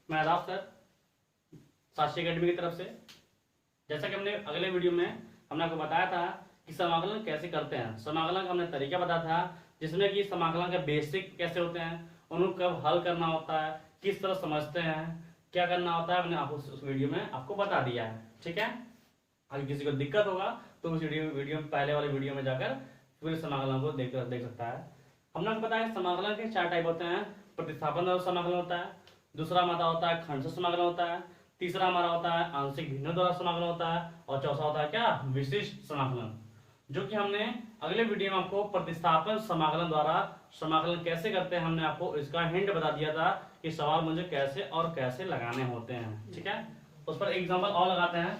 मैं आदाब सर, साक्षी अकेडमी की तरफ से। जैसा कि हमने अगले वीडियो में हमने आपको बताया था कि समाकलन कैसे करते हैं। समाकलन का हमने तरीका बताया था, जिसमें कि समाकलन के बेसिक कैसे होते हैं, उनको कब हल करना होता है, किस तरह समझते हैं, क्या करना होता है, मैंने आपको उस वीडियो में आपको बता दिया है। ठीक है, अगर किसी को दिक्कत होगा तो उस वीडियो पहले वाले वीडियो में जाकर पूरे समाकलन को देख सकता है। हमने आपको बताया समाकलन के 4 टाइप होते हैं। प्रतिस्थापन द्वारा समाकलन होता है, दूसरा हमारा होता है खंड समाकलन होता है, तीसरा हमारा होता है आंशिक भिन्नों द्वारा समाकलन होता है, और चौथा होता है क्या, विशिष्ट समाकलन, जो कि हमने अगले वीडियो में आपको प्रतिस्थापन समाकलन द्वारा समाकलन कैसे करते हैं हमने आपको इसका हिंट बता दिया था कि सवाल मुझे कैसे और कैसे लगाने होते हैं। ठीक है, उस पर एग्जाम्पल और लगाते हैं।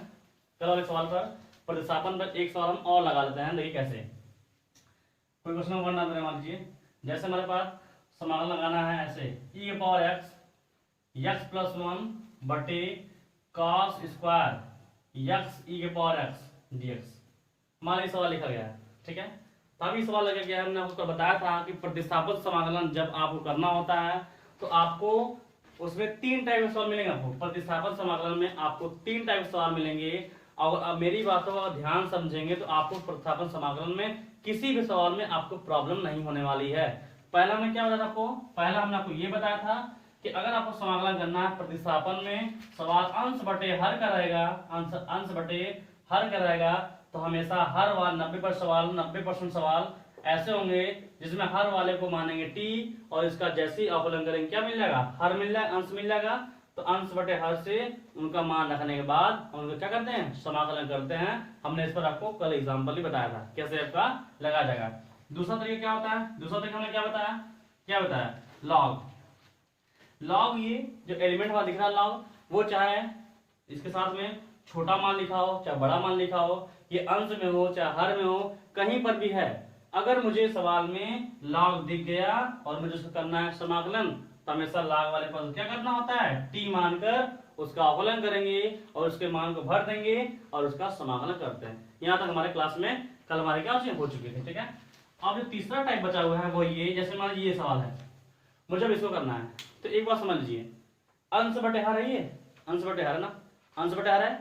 कल वाले सवाल पर प्रतिस्थापन पर एक सवाल हम और लगा लेते हैं, देखिए कैसे। कोई क्वेश्चन नंबर ना मान लीजिए, जैसे हमारे पास समाकलन लगाना है ऐसे e की पावर x प्लस 1 बटे cos स्क्वायर x e की पावर x dx, हमारा ये सवाल लिखा गया है। ठीक है, तो अभी सवाल लगा गया है, हमने आपको बताया था कि प्रतिस्थापन समाकलन जब आपको करना होता है तो आपको उसमें 3 टाइप के सवाल मिलेंगे। आपको प्रतिस्थापन समाकलन में आपको 3 टाइप के सवाल मिलेंगे, और अब मेरी बातों का ध्यान समझेंगे तो आपको प्रतिस्थापन समाकलन में किसी भी सवाल में आपको प्रॉब्लम नहीं होने वाली है। पहला हमने क्या बताया था आपको, पहला हमने आपको ये बताया था कि अगर आपको समाकलन करना है प्रतिस्थापन में, सवाल अंश बटे हर का रहेगा, अंश बटे हर का रहेगा, तो हमेशा हर वाले 90% सवाल ऐसे होंगे जिसमें हर वाले को मानेंगे टी, और इसका जैसे ही अवकलन करेंगे क्या मिल जाएगा, हर मिल जाएगा, अंश मिल जाएगा। तो अंश बटे हर से उनका मान रखने के बाद उनको क्या करते हैं, समाकलन करते हैं। हमने इस पर आपको कल एग्जाम्पल ही बताया था कैसे आपका लगा जाएगा। दूसरा तरीका क्या होता है, दूसरा तरीका हमने क्या बताया लॉग। लॉग ये जो एलिमेंट वाला दिख रहा है लॉग, वो चाहे इसके साथ में छोटा मान लिखा हो चाहे बड़ा मान लिखा हो, ये अंश में हो चाहे हर में हो, कहीं पर भी है, अगर मुझे सवाल में लॉग दिख गया और मुझे उसको करना है समाकलन, तो हमेशा लॉग वाले पद क्या करना होता है, टी मानकर उसका अवकलन करेंगे और उसके मान को भर देंगे और उसका समाकलन करते हैं। यहाँ तक हमारे क्लास में कल हमारे क्या हो चुके थे। ठीक है, अब जो तीसरा टाइप बचा हुआ है वो ये, जैसे मान लीजिए ये सवाल है, मुझे अब इसको करना है, तो एक बात समझ लीजिए, अंश बटे हर है, ये अंश बटे हर है ना, अंश बटे हर है,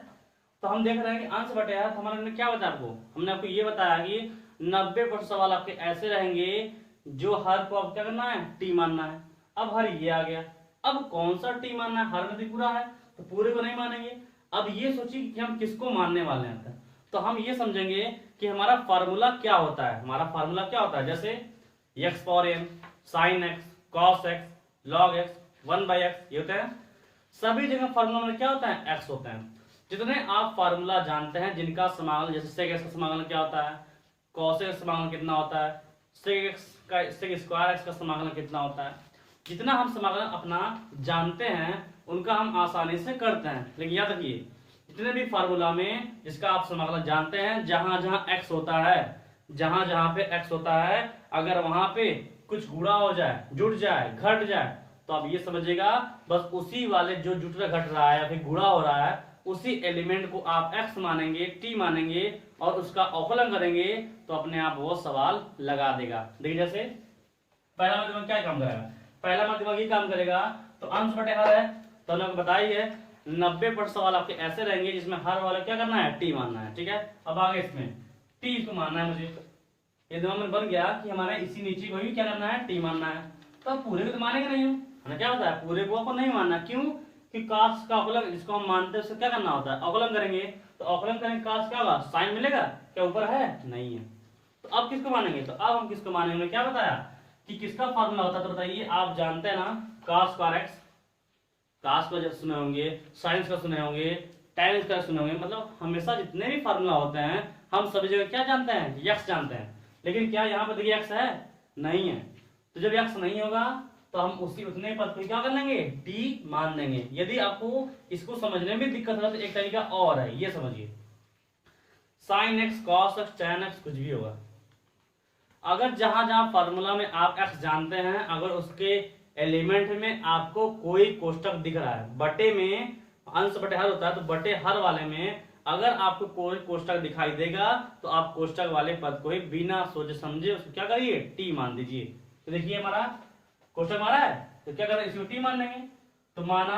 तो हम देख रहे हैं कि अंश बटे हर, हमारे क्या बताया आपको, हमने आपको ये बताया कि 90% सवाल आपके ऐसे रहेंगे जो हर को अब क्या करना है, टी मानना है। अब हर ये आ गया, अब कौन सा टी मानना है, हर में तो पूरा है तो पूरे को नहीं मानेंगे। अब ये सोचिए कि हम किसको मानने वाले हैं, तो हम ये समझेंगे कि हमारा फार्मूला क्या होता है, हमारा फार्मूला क्या होता है, जैसे x power n sin x cos x log x 1/x, ये होते हैं सभी जगह फार्मूला में क्या होता है, x होता है। जितने आप फार्मूला जानते हैं जिनका समाकलन, जैसे sec x का समाकलन क्या होता है, cos x का समाकलन कितना होता है, sec स्क्वायर x का समाकलन कितना होता है, जितना हम समाकलन अपना जानते हैं उनका हम आसानी से करते हैं। लेकिन याद रखिए, जितने भी फार्मूला में जिसका आप समाकलन जानते हैं, जहां जहां x होता है, जहां जहां पे x होता है, अगर वहां पे कुछ गुणा हो जाए, जुड़ जाए, घट जाए, तो आप ये समझिएगा बस उसी वाले जो जुट रहा, घट रहा है या फिर गुणा हो रहा है, उसी एलिमेंट को आप x मानेंगे, t मानेंगे और उसका अवकलन करेंगे, तो अपने आप वो सवाल लगा देगा। देखिए जैसे पहला मतलब दिमाग क्या काम करेगा, पहला मतलब दिमाग ये काम करेगा, तो अंश बटे हर है, तो हमने आपको बताइए 90% सवाल आपके ऐसे रहेंगे जिसमें हर वाला क्या करना है, टी मानना है। ठीक है, अब आगे इसमें टी को मानना है मुझे, ये दिमाग में बन गया कि हमारे इसी नीचे को ही क्या करना है, टी मानना है। तो अब पूरे को तो मानेंगे नहीं, हमने क्या बताया, पूरे को आपको नहीं मानना, क्यों कि काश का अवकलन जिसको हम मानते हैं उससे क्या करना होता है, अवकलन करेंगे, तो अवकलन करेंगे काश क्या होगा, साइन मिलेगा, क्या ऊपर है, नहीं है। तो अब किसको मानेंगे, तो अब हम किसको मानेंगे, क्या बताया कि किसका फार्मूला होता है, तो बताइए आप जानते हैं ना, cos स्क्वायर x, कास को जब सुने होंगे, साइंस का सुने होंगे, tan का सुने होंगे, मतलब हमेशा जितने भी फार्मूला होते हैं हम सभी जगह क्या जानते हैं, x जानते हैं। लेकिन क्या यहाँ पर देखिए x है, नहीं है, तो जब x नहीं होगा तो हम उतने पद को क्या कर लेंगे, t मान देंगे। यदि आपको इसको समझने में दिक्कत हो तो एक तरीका और है, ये समझिए, sin x cos x tan x कुछ भी होगा, अगर जहां जहां फार्मूला में आप x जानते हैं, अगर उसके एलिमेंट में आपको कोई कोष्टक दिख रहा है, बटे में अंश बटे हर होता है, तो बटे हर वाले में अगर आपको कोई कोष्टक दिखाई देगा तो आप कोष्टक वाले पद को ही बिना सोचे समझे उसको क्या करिए, टी मान दीजिए। तो देखिए हमारा कोष्टक हमारा है, तो क्या करें, इसको टी मान लेंगे, तो माना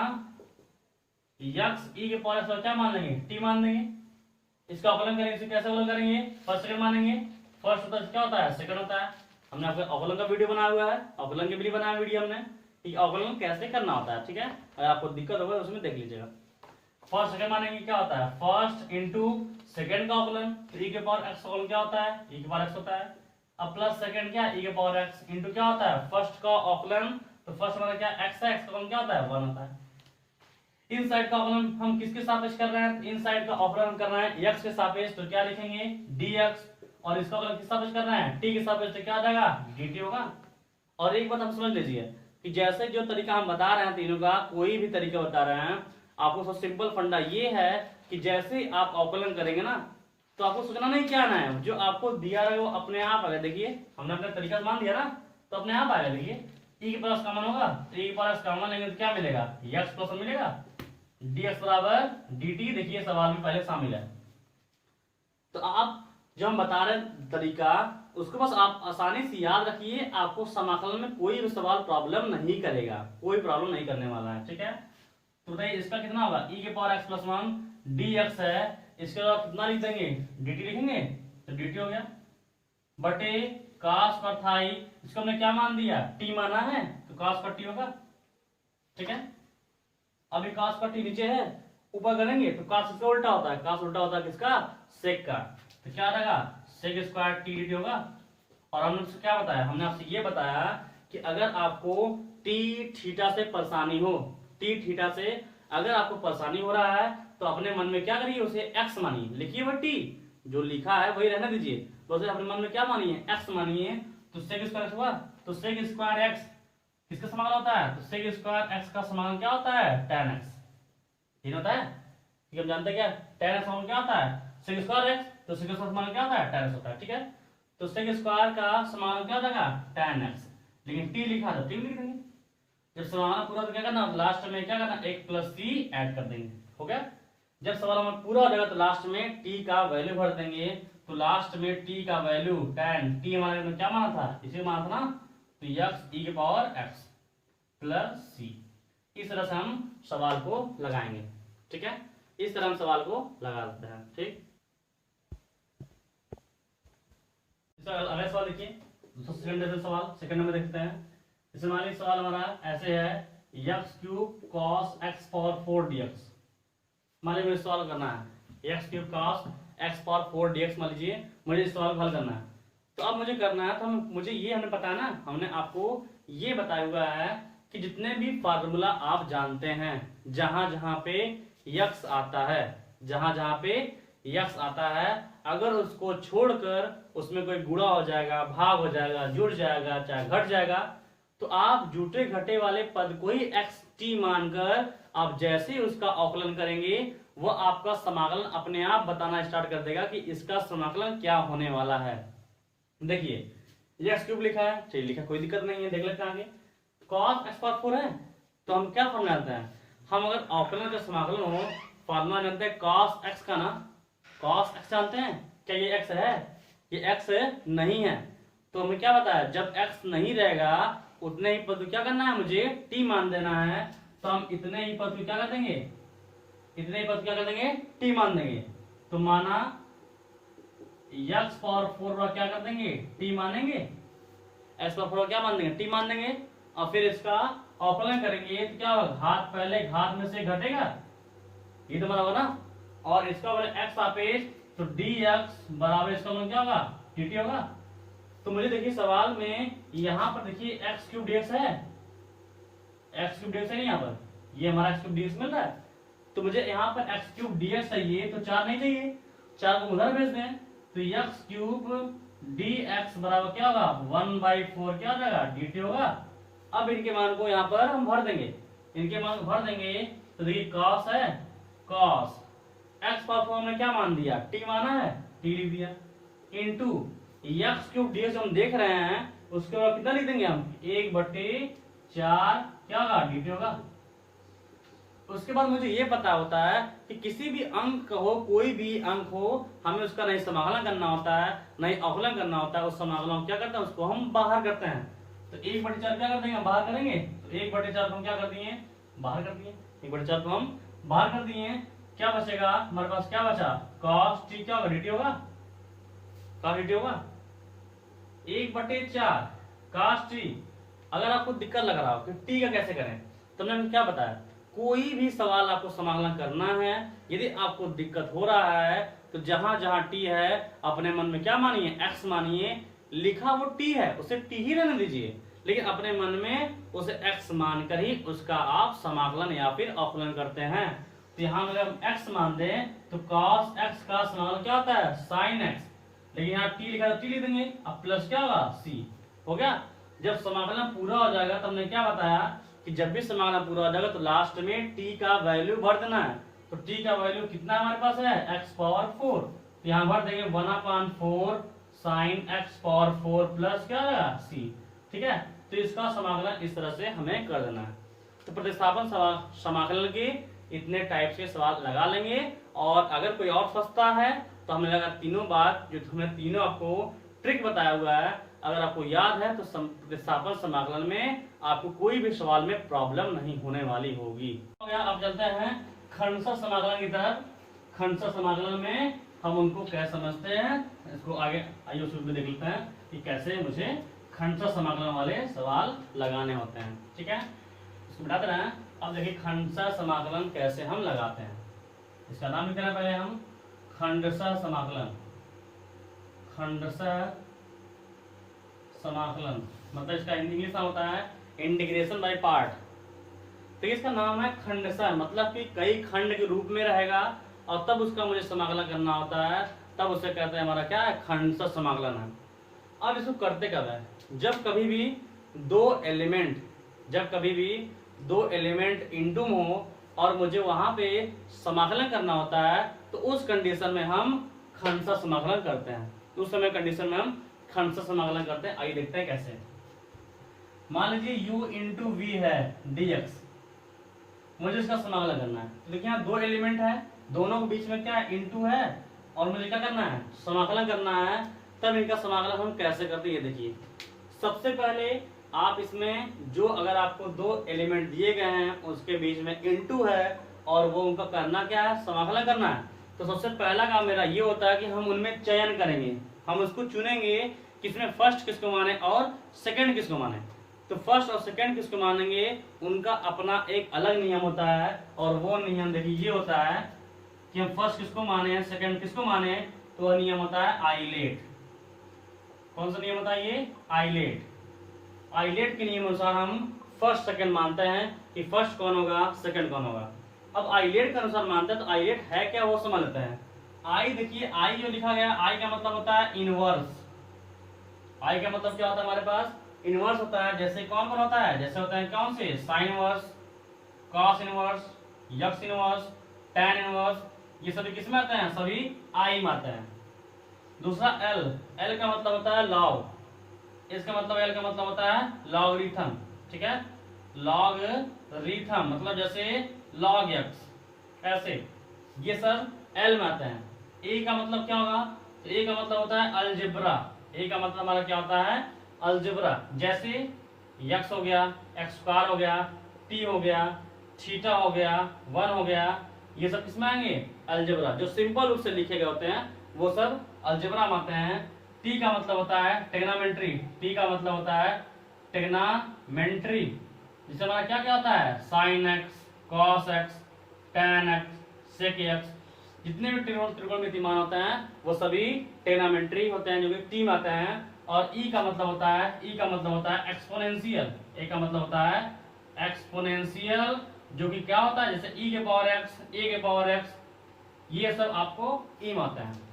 यक्स ई के पावर एक्स क्या मान लेंगे, टी मान देंगे। इसका अवकलन करेंगे, इसे कैसे अवकलन करेंगे, फर्स्ट सेकंड मानेंगे। फर्स्ट होता है क्या होता है, सेकंड होता है। हमने आपको अवकलन का वीडियो बनाया हुआ है, अवकलन के लिए बनाया वीडियो हमने, ठीक है, अवकलन कैसे करना होता है, ठीक है। अगर आपको दिक्कत होगा उसमें देख लीजिएगा। फर्स्ट सेकंड मानेंगे क्या होता है, फर्स्ट इंटू सेकंड का अवकलन, तो ई के पावर एक्स अवकलन क्या होता है, ई के पावर एक्स होता है। अब प्लस सेकंड क्या, ई के पावर एक्स इंटू क्या होता है, फर्स्ट का अवकलन, तो फर्स्ट मतलब क्या एक्स है, एक्स का अवकलन क्या होता है, 1 होता है। इन साइड का अवकलन हम किसके सापेक्ष कर रहे हैं, इन साइड का अवकलन हम कर रहे हैं x के सापेक्ष, तो क्या लिखेंगे dx, और इसका अवकलन किस सापेक्ष कर रहे हैं, t के सापेक्ष, तो क्या आ जाएगा dt होगा। और एक बात हम समझ लीजिए कि जैसे जो तरीका हम बता रहे हैं तीनों का, कोई भी तरीका बता रहे हैं आपको, सब सिंपल फंडा ये है कि जैसे आप अवकलन करेंगे ना, तो आपको सोचना नहीं क्या आना है, जो आपको दिया है वो अपने आप आएगा। देखिए हमने अपना तरीका मान दिया ना, तो अपने आप आएगा। देखिए e के पास कॉमन होगा, तो e के पास कॉमन लेंगे तो क्या मिलेगा, x प्लस मिलेगा, dx बराबर dt। देखिए सवाल में पहले शामिल है, तो आप जो हम बता रहे तरीका उसको बस आप आसानी से याद रखिए, आपको समाकलन में कोई भी सवाल प्रॉब्लम नहीं करेगा, कोई प्रॉब्लम नहीं करने वाला है, ठीक है। तो बताइए इसका कितना होगा, e के पावर x प्लस 1 dx है, इसके बाद कितना लिख देंगे, dt लिखेंगे, तो dt हो गया बटे cos पर था, इसको हमने क्या मान दिया, t माना है, तो cos पर t होगा, ठीक है। अभी cos पर t नीचे है, ऊपर करेंगे तो cos इसका उल्टा होता है, cos उल्टा होता है किसका, sec का, तो क्या रहेगा sec स्क्वायर t dt होगा। और हमने उससे क्या बताया, हमने आपसे ये बताया कि अगर आपको t थीटा से परेशानी हो, t थीटा से अगर आपको परेशानी हो रहा है, तो अपने मन में क्या करिए, उसे x मानिए, लिखिए वह t जो लिखा है वही रहने दीजिए, तो उसे अपने मन में क्या मानिए, x मानिए, तो sec स्क्वायर हुआ, तो sec स्क्वायर x किसका समाकलन होता है, तो sec स्क्वायर x का समाकलन क्या होता है, tan x, ठीक होता है, ठीक है। हम जानते हैं क्या tan x समाकलन क्या होता है, sec स्क्वायर x, तो sec स्क्वायर समाकलन क्या होता है, tan x होता है, ठीक है। तो sec स्क्वायर का समाकलन क्या हो जाएगा, tan x, लेकिन t लिखा था t लिख देंगे। जब समाकलन पूरा तो क्या करना, लास्ट में क्या करना, 1 + c ऐड कर देंगे, हो गया। जब सवाल हमारा पूरा हो जाएगा तो लास्ट में t का वैल्यू भर देंगे, तो लास्ट में t का वैल्यू tan, t हमारे में क्या माना था, इसे माना था ना, तो x e के पावर x प्लस c। इस तरह से हम सवाल को लगाएंगे, ठीक है, इस तरह हम सवाल को लगा देते हैं, ठीक। अगला सवाल देखिए, सेकंड नंबर देखते हैं। इसमें मान लीजिए सवाल हमारा ऐसे है, x³ cos x power 4 dx। मान लीजिए मुझे सवाल करना है x³ cos x power 4 dx, मान लीजिए मुझे इस सवाल को हल करना है, तो अब मुझे करना है, तो मुझे ये हमें पता है ना, हमने आपको ये बताया हुआ है कि जितने भी फार्मूला आप जानते हैं, जहां जहां पे x आता है, जहां जहां पे x आता है, अगर उसको छोड़कर उसमें कोई गुणा हो जाएगा, भाग हो जाएगा, जुड़ जाएगा, चाहे घट जाएगा, तो आप जुटे घटे वाले पद को ही xt मानकर आप जैसे ही उसका अवकलन करेंगे, वो आपका समाकलन अपने आप बताना स्टार्ट कर देगा कि इसका समाकलन क्या होने वाला है। देखिए x³ लिखा है, ठीक लिखा, कोई दिक्कत नहीं है, देख लेते हैं आगे। cos x पावर 4 है, तो हम क्या फॉर्मूला जानते हैं, हम अगर अवकलन का समाकलन हो, फॉर्मूला जानते हैं cos x का ना, cos x जानते हैं, क्या ये x है, ये x नहीं है, तो हमें क्या बताया, जब x नहीं रहेगा उतने ही पद क्या करना है, मुझे t मान देना है, तो हम इतने ही पद क्या कर देंगे, इतने ही पद क्या कर देंगे, t मान देंगे। तो माना x पावर 4 क्या कर देंगे, t मानेंगे, x पावर 4 क्या मान देंगे, t मान देंगे, और फिर इसका अवकलन करेंगे तो क्या होगा, घात पहले घात में से घटेगा, ये तो बराबर ना, और इसका बोले x सापेक्ष, तो dx बराबर इसका मतलब क्या होगा, dt होगा। तो मुझे देखिए सवाल में यहाँ पर देखिए x³ dx है, x³ dx है, यहाँ पर ये हमारा x³ dx मिल रहा है, तो मुझे यहाँ पर x³ dx चाहिए, तो 4 नहीं चाहिए, 4 को उधर भेज दें, तो x³ dx बराबर क्या होगा, 1/4 क्या हो जाएगा, dt होगा। अब इनके मान को यहाँ पर हम भर देंगे, इनके मान को भर देंगे, तो देखिए cos है, cos x पावर हमने क्या मान दिया, t माना है, t लिख दिया, इंटू x³ dx हम देख रहे हैं, उसके बाद कितना लिख देंगे हम, 1/4 क्या होगा, dt होगा। उसके बाद मुझे ये पता होता है कि किसी भी अंक हो, कोई भी अंक हो, हमें उसका नहीं समाकलन करना होता है, नहीं अवकलन करना होता है, उस समाकलन क्या करते हैं, उसको हम बाहर करते हैं। तो 1/4 क्या कर देंगे, हम बाहर करेंगे, तो 1/4 को हम क्या कर दिए, बाहर कर दिए, 1/4 को हम बाहर कर दिए, क्या बचेगा हमारे पास, क्या बचा, cos t, क्या होगा, dt होगा, cos dt होगा 1/4 cos t। अगर आपको दिक्कत लग रहा हो कि t का कैसे करें, तो मैंने क्या बताया, कोई भी सवाल आपको समाकलन करना है, यदि आपको दिक्कत हो रहा है तो जहां जहां t है अपने मन में क्या मानिए, x मानिए, लिखा वो t है उसे t ही रहने दीजिए, लेकिन अपने मन में उसे x मानकर ही उसका आप समाकलन या फिर अवकलन करते हैं। तो यहाँ अगर हम x मान दें तो cos x का समाकलन क्या होता है, sin x, लेकिन यहाँ t लिखा तो t लिख देंगे, अब प्लस क्या होगा c, हो गया। जब समाकलन पूरा हो जाएगा तो हमने क्या बताया कि जब भी समाकलन पूरा हो जाएगा तो लास्ट में t का वैल्यू भर देना है। तो t का वैल्यू कितना हमारे पास है, x पावर 4, तो यहाँ भर देंगे 1/4 sin x पावर 4 प्लस क्या होगा c, ठीक है। तो इसका समाकलन इस तरह से हमें कर देना है। तो प्रतिस्थापन समाकलन के इतने टाइप के सवाल लगा लेंगे, और अगर कोई और फंसता है तो हमने लगा तीनों बात जो हमने तीनों आपको ट्रिक बताया हुआ है, अगर आपको याद है तो प्रतिस्थापन समाकलन में आपको कोई भी सवाल में प्रॉब्लम नहीं होने वाली होगी। अब चलते हैं खंडशः समाकलन की तरफ। खंडशः समाकलन में हम उनको कैसे समझते हैं, इसको आगे आइए उस में देख लेते हैं कि कैसे मुझे खंडशः समाकलन वाले सवाल लगाने होते हैं, ठीक है। इसको बता रहे हैं। अब देखिए खंडशः समाकलन कैसे हम लगाते हैं, इसका नाम लिखना पहले हम खंडशः समाकलन। खंडशः समाकलन मतलब इसका इंग्लिश में होता है इंटीग्रेशन बाय पार्ट। तो इसका नाम है खंडशः, मतलब कि कई खंड के रूप में रहेगा और तब उसका मुझे समाकलन करना होता है, तब उसे कहते हैं हमारा क्या है, खंडशः समाकलन है। अब इसको करते कब है, जब कभी भी दो एलिमेंट इंटूम हो और मुझे वहां पे समाकलन करना होता है, तो उस कंडीशन में हम खंडशः समाकलन करते हैं। तो उस समय कंडीशन में हम खंडशः समाकलन करते हैं। आइए देखते हैं कैसे। मान लीजिए u इंटू वी है dx, मुझे इसका समाकलन करना है। तो देखिए यहाँ दो एलिमेंट है, दोनों के बीच में क्या है, इंटू है, और मुझे क्या करना है, समाकलन करना है। तब इनका समाकलन हम कैसे करते हैं, ये देखिए। सबसे पहले आप इसमें जो अगर आपको दो एलिमेंट दिए गए हैं उसके बीच में इंटू है और वो उनका करना क्या है, समाकलन करना है, तो सबसे पहला काम मेरा ये होता है कि हम उनमें चयन करेंगे, हम उसको चुनेंगे किसमें फर्स्ट किसको माने और सेकंड किसको माने। तो फर्स्ट और सेकंड किसको मानेंगे, उनका अपना एक अलग नियम होता है, और वो नियम देखिए ये होता है कि हम फर्स्ट किसको माने सेकंड किसको माने, तो वह नियम होता है आइलेट। कौन सा नियम होता है ये, आइलेट। आइलेट के नियम अनुसार हम फर्स्ट सेकंड मानते हैं कि फर्स्ट कौन होगा, सेकंड कौन होगा। अब आइलेट के अनुसार मानते हैं, तो आइलेट है क्या वो समझ लेते हैं। आई देखिए, आई जो लिखा गया, आई का मतलब होता है इनवर्स। आई का मतलब क्या होता है हमारे पास, इनवर्स होता है। जैसे कौन कौन होता है, जैसे होता है कौन से, sine inverse, cos inverse, x inverse, tan inverse, ये सभी किसमें आते हैं, सभी आई में आते हैं। दूसरा एल, एल का मतलब होता है लॉग, इसका मतलब एल का मतलब होता है लॉगरिथम, ठीक है। लॉगरिथम मतलब जैसे लॉग एक्स, ऐसे ये सब एल में आते हैं। ए का मतलब क्या होगा, तो ए का मतलब होता है अलजेब्रा। ए का मतलब हमारा क्या होता है, अलजेब्रा। जैसे यक्स हो गया, एक्स स्क्वायर हो गया, टी हो गया, थीटा हो गया, 1 हो गया, ये सब किसमें आएंगे, अलजेब्रा। जो सिंपल रूप से लिखे गए होते हैं वो सब अलजेब्रा में आते हैं। टी का मतलब होता है टेग्नामेंट्री, टी का मतलब होता है टेग्नामेंट्री, जिससे हमारा क्या क्या होता है, sine x, cos x, tan x, sec x, जितने भी त्रिकोणमितीय मान होते हैं वो सभी टेग्नामेंट्री होते हैं, जो कि टी में आते हैं। और ई का मतलब होता है, ई का मतलब होता है एक्सपोनेंशियल, ए का मतलब होता है एक्सपोनेंशियल, जो कि क्या होता है, जैसे ई के पावर एक्स, ए के पावर एक्स, ये सब आपको ई में आता है।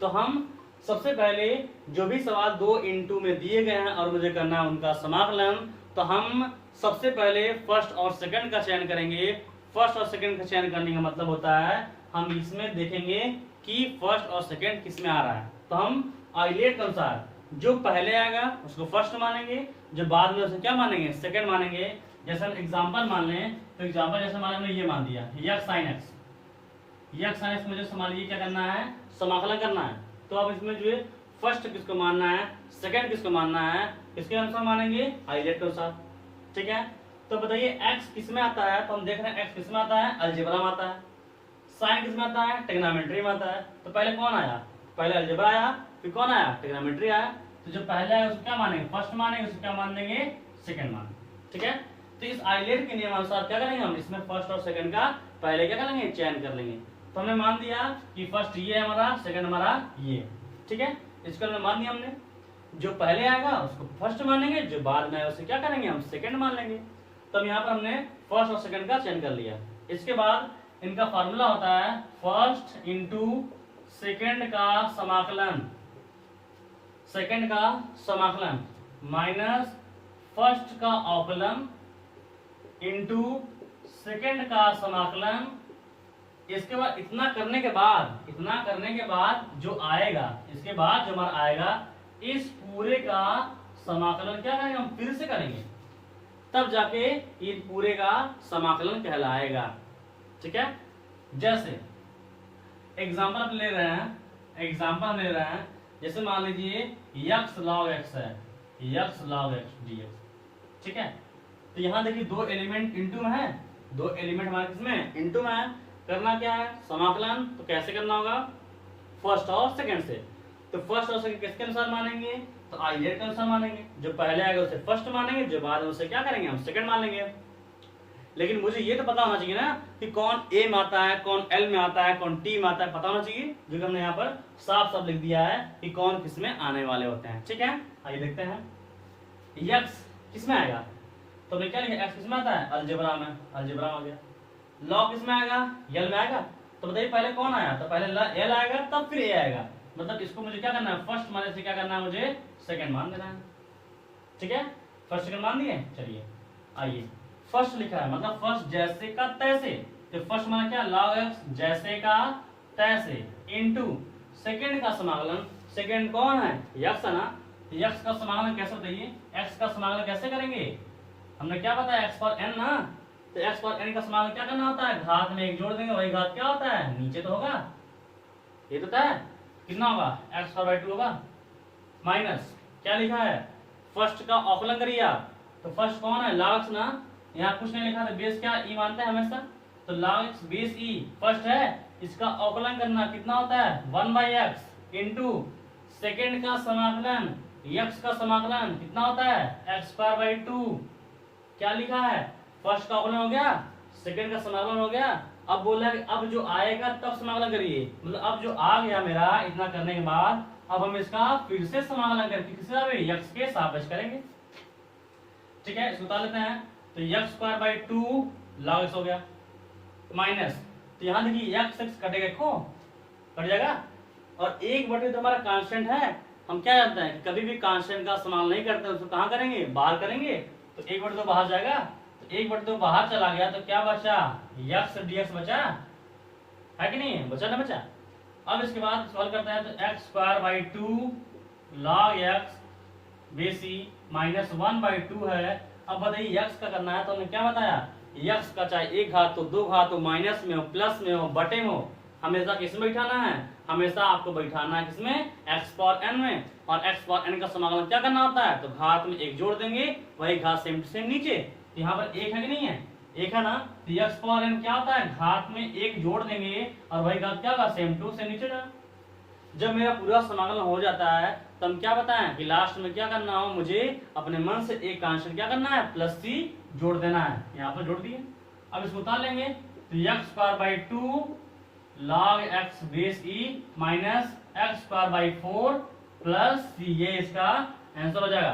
तो हम सबसे पहले जो भी सवाल 2 इंटू में दिए गए हैं और मुझे करना है उनका समाकलन, तो हम सबसे पहले फर्स्ट और सेकंड का चयन करेंगे। फर्स्ट और सेकंड का चयन करने का मतलब होता है हम इसमें देखेंगे कि फर्स्ट और सेकंड किस में आ रहा है। तो हम आइलेट के अनुसार जो पहले आएगा उसको फर्स्ट मानेंगे, जो बाद में उसे क्या मानेंगे, सेकंड मानेंगे। जैसे हम एग्जांपल मान लें, तो एग्जांपल जैसे हमने ये मान दिया x sine x, x sine x मुझे मान लीजिए क्या करना है, समाकलन करना है। तो अब इसमें जो है फर्स्ट किसको मानना है, सेकंड किसको मानना है, इसके अनुसार मानेंगे आइलेट के अनुसार, ठीक है। तो बताइए x किस में आता है, तो हम देख रहे हैं x किस में आता है, अलजेब्रा में आता है। साइन किस में आता है, ट्रिग्नोमेट्री में आता है। तो पहले कौन आया, पहले अलजेब्रा आया, फिर कौन आया, ट्रिग्नोमेट्री आया। तो जो पहले आया उसको क्या मानेंगे, फर्स्ट मानेंगे, उसको क्या मान देंगे, सेकंड मान। ठीक है, तो इस आइलेट के नियमानुसार क्या करेंगे हम, इसमें फर्स्ट और सेकंड का पहले क्या करेंगे, चयन कर लेंगे। तो हमने मान दिया कि फर्स्ट ये है हमारा, सेकंड हमारा ये। ठीक है, इसको हमने मान दिया, हमने जो पहले आएगा उसको फर्स्ट मानेंगे, जो बाद में आएगा उसे क्या करेंगे, हम सेकंड मान लेंगे। तो अब यहाँ पर हमने फर्स्ट और सेकंड का चयन कर लिया। इसके बाद इनका फार्मूला होता है फर्स्ट इंटू सेकंड का समाकलन, सेकंड का समाकलन माइनस फर्स्ट का अवकलन इंटू सेकंड का समाकलन। इसके बाद इतना करने के बाद जो आएगा, इसके बाद जो हमारा आएगा, इस पूरे का समाकलन क्या करेंगे, हम फिर से करेंगे, तब जाके इन पूरे का समाकलन कहलाएगा। ठीक है, जैसे एग्जांपल हम ले रहे हैं, जैसे मान लीजिए x log x है, x log x dx। ठीक है, तो यहाँ देखिए दो एलिमेंट इनटू में है, दो एलिमेंट हमारे किसमें, इनटू में है। करना क्या है, समाकलन। तो कैसे करना होगा, फर्स्ट और सेकंड से। तो फर्स्ट और सेकंड किसके अनुसार मानेंगे, तो आइलेट के अनुसार मानेंगे। जो पहले आएगा उसे फर्स्ट मानेंगे, जो बाद में उसे क्या करेंगे, हम सेकंड मान लेंगे। लेकिन मुझे ये तो पता होना चाहिए ना कि कौन ए में आता है, कौन एल में आता है, कौन टी में आता है, पता होना चाहिए। जो कि हमने यहाँ पर साफ साफ लिख दिया है कि कौन किस में आने वाले होते हैं। ठीक है, आइए देखते हैं यक्स किस में आएगा। तो मैं क्या लिखा, एक्स किस में आता है, अलजेब्रा में, अलजेब्रा हो गया। लॉग किस में आएगा, यल में आएगा। तो बताइए पहले कौन आया, तो पहले एल आएगा तब फिर ए आएगा। मतलब इसको मुझे क्या करना है, फर्स्ट माने से क्या करना है, मुझे सेकंड मान देना है। ठीक है, फर्स्ट सेकंड मान दिए। चलिए आइए, फर्स्ट लिखा है मतलब फर्स्ट जैसे का तैसे। तो फर्स्ट माने क्या, log x जैसे का तैसे इनटू सेकंड का समाकलन। सेकंड कौन है, x है ना। तो x का समाकलन कैसे, बताइए x का समाकलन कैसे करेंगे। हमने क्या बताया, x पर n ना। तो x पर n का समाकलन क्या करना होता है, घात में एक जोड़ देंगे, वही घात क्या होता है, नीचे तो होगा, ये तो है। कितना होगा, x पर 2 होगा, माइनस क्या लिखा है, फर्स्ट का अवकलन करिए आप। तो फर्स्ट कौन है, log x ना। यहाँ कुछ नहीं लिखा, तो बेस क्या ई मानता है हमेशा। तो log x बेस ई फर्स्ट है, इसका अवकलन करना कितना होता है, 1/x इंटू सेकेंड का समाकलन, x का समाकलन कितना होता है, x²/2। क्या लिखा है, फर्स्ट का अवकलन हो गया, सेकेंड का समाकलन हो गया। अब बोला है अब जो आएगा तब समाकलन करिए, मतलब अब जो आ गया मेरा इतना करने के बाद, अब हम इसका फिर से समाकलन करके किसी x के सापेक्ष करेंगे। ठीक है, इसको उतार लेते हैं। तो x²/2 log x हो गया, माइनस, तो यहाँ देखिए x कटेगा, कट जाएगा। और 1/2 तो हमारा कांस्टेंट है। हम क्या जानते हैं कि कभी भी कांस्टेंट का समाकलन नहीं करते, उसको कहाँ करेंगे, बाहर करेंगे। तो 1/2 बाहर जाएगा, तो 1/2 बाहर चला गया, तो क्या बचा, x dx बचा है कि नहीं, बचा ना बचा। अब इसके बाद सॉल्व करते हैं, तो x²/2 log x बेसी माइनस 1/2 है। अब बताइए x का करना है, तो हमने क्या बताया, x का चाहे एक घात हो, दो घात हो, माइनस में हो, प्लस में हो, बटे में हो, हमेशा किसमें बैठाना है, हमेशा आपको बैठाना है किसमें, x⁴n में। और x⁴n का समाकलन क्या करना होता है, तो घात में एक जोड़ देंगे, वही घात सेम टू सेम नीचे। तो यहाँ पर एक है कि नहीं है, एक है ना। तो x⁴n क्या होता है, घात में एक जोड़ देंगे और वही घात क्या होगा, सेम टू सेम नीचे जाएगा। जब मेरा पूरा समाकलन हो जाता है तो हम क्या बताएं कि लास्ट में क्या करना हो, मुझे अपने मन से एक कांस्टेंट क्या करना है, +c जोड़ देना है। यहाँ पर जोड़ दिए। अब इसको उतार लेंगे, तो x²/2 log x base E minus x²/4 plus c, ये इसका आंसर हो जाएगा।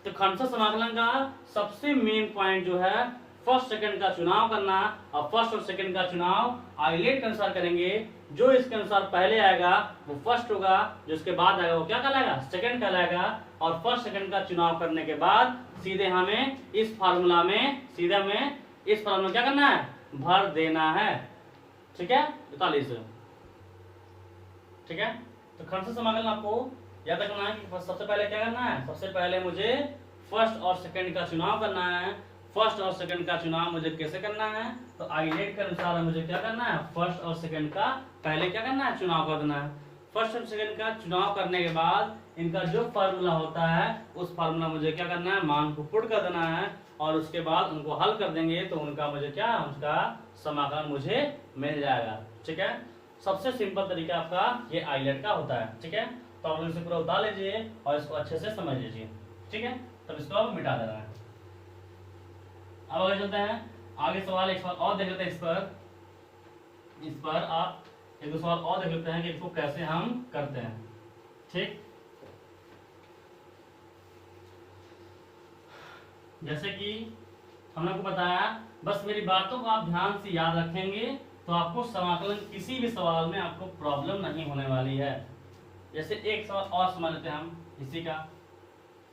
तो खंडशः समाकलन का सबसे मेन पॉइंट जो है, फर्स्ट सेकंड का चुनाव करना। और फर्स्ट और सेकंड का चुनाव आइलेट के अनुसार करेंगे। जो इसके अनुसार पहले आएगा वो फर्स्ट होगा, जो इसके बाद आएगा वो क्या कहलाएगा, सेकंड कहलाएगा। और फर्स्ट सेकंड का चुनाव करने के बाद सीधे हमें इस फार्मूला में क्या करना है, भर देना है। ठीक है, 42। ठीक है, तो खंडशः समाकलन आपको याद रखना है कि सबसे पहले क्या करना है, सबसे पहले मुझे फर्स्ट और सेकंड का चुनाव करना है। फर्स्ट और सेकंड का चुनाव मुझे कैसे करना है, तो आइलेट के अनुसार मुझे क्या करना है, फर्स्ट और सेकंड का पहले क्या करना है, चुनाव कर देना है। फर्स्ट और सेकंड का चुनाव करने के बाद इनका जो फार्मूला होता है, उस फार्मूला मुझे क्या करना है, मान को पुट कर देना है। और उसके बाद उनको हल कर देंगे तो उनका मुझे क्या, उसका समाकलन मुझे मिल जाएगा। ठीक है, सबसे सिंपल तरीका आपका ये आइलेट का होता है। ठीक है, तो आप लोग इसे पूरा उतार लीजिए और इसको अच्छे से समझ लीजिए। ठीक है, तब इसको अब मिटा देना है। अब आगे चलते हैं, आगे सवाल एक सवाल और देख लेते हैं। इस पर आप एक दो सवाल और देख लेते हैं कि इसको कैसे हम करते हैं। ठीक, जैसे कि हमने आपको बताया, बस मेरी बातों को आप ध्यान से याद रखेंगे तो आपको समाकलन किसी भी सवाल में आपको प्रॉब्लम नहीं होने वाली है। जैसे एक सवाल और समझ लेते हैं हम इसी का।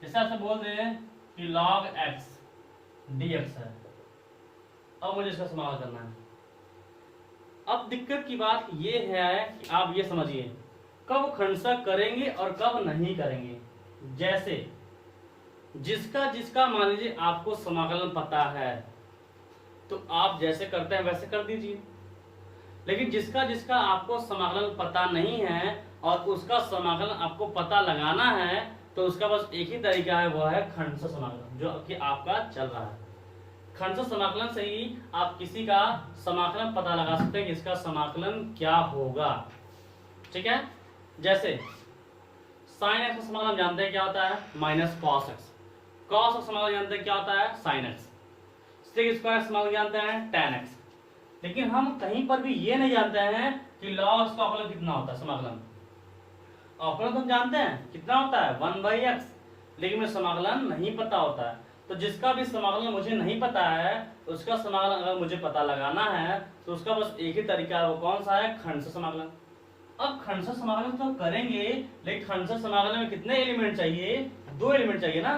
जैसे आपसे बोल रहे हैं कि log x dx है, अब मुझे इसका समाकलन करना है। अब दिक्कत की बात ये है कि आप ये समझिए कब खंडशः करेंगे और कब नहीं करेंगे। जैसे जिसका मान लीजिए आपको समाकलन पता है तो आप जैसे करते हैं वैसे कर दीजिए, लेकिन जिसका आपको समाकलन पता नहीं है और उसका समाकलन आपको पता लगाना है तो उसका बस एक ही तरीका है, वह है खंडशः समाकलन, जो कि आपका चल रहा है। खंडशः समाकलन से ही आप किसी का समाकलन पता लगा सकते हैं कि इसका समाकलन क्या होगा। ठीक है, जैसे साइन एक्स का समाकलन जानते हैं क्या होता है, माइनस कॉस एक्स। कॉस का समाकलन जानते हैं क्या होता है, साइन एक्स। सेक स्क्वायर समाकलन जानते हैं, tan एक्स। लेकिन हम कहीं पर भी ये नहीं जानते हैं कि log x का अवकलन कितना होता है। समाकलन अवकलन तो हम जानते हैं कितना होता है, 1/x, लेकिन मुझे समाकलन नहीं पता होता है। तो जिसका भी समाकलन मुझे नहीं पता है उसका समाकलन अगर मुझे पता लगाना है तो उसका बस एक ही तरीका है, वो कौन सा है, खंडशः समाकलन। अब खंडशः समाकलन तो करेंगे, लेकिन खंडशः समाकलन में कितने एलिमेंट चाहिए, 2 एलिमेंट चाहिए ना,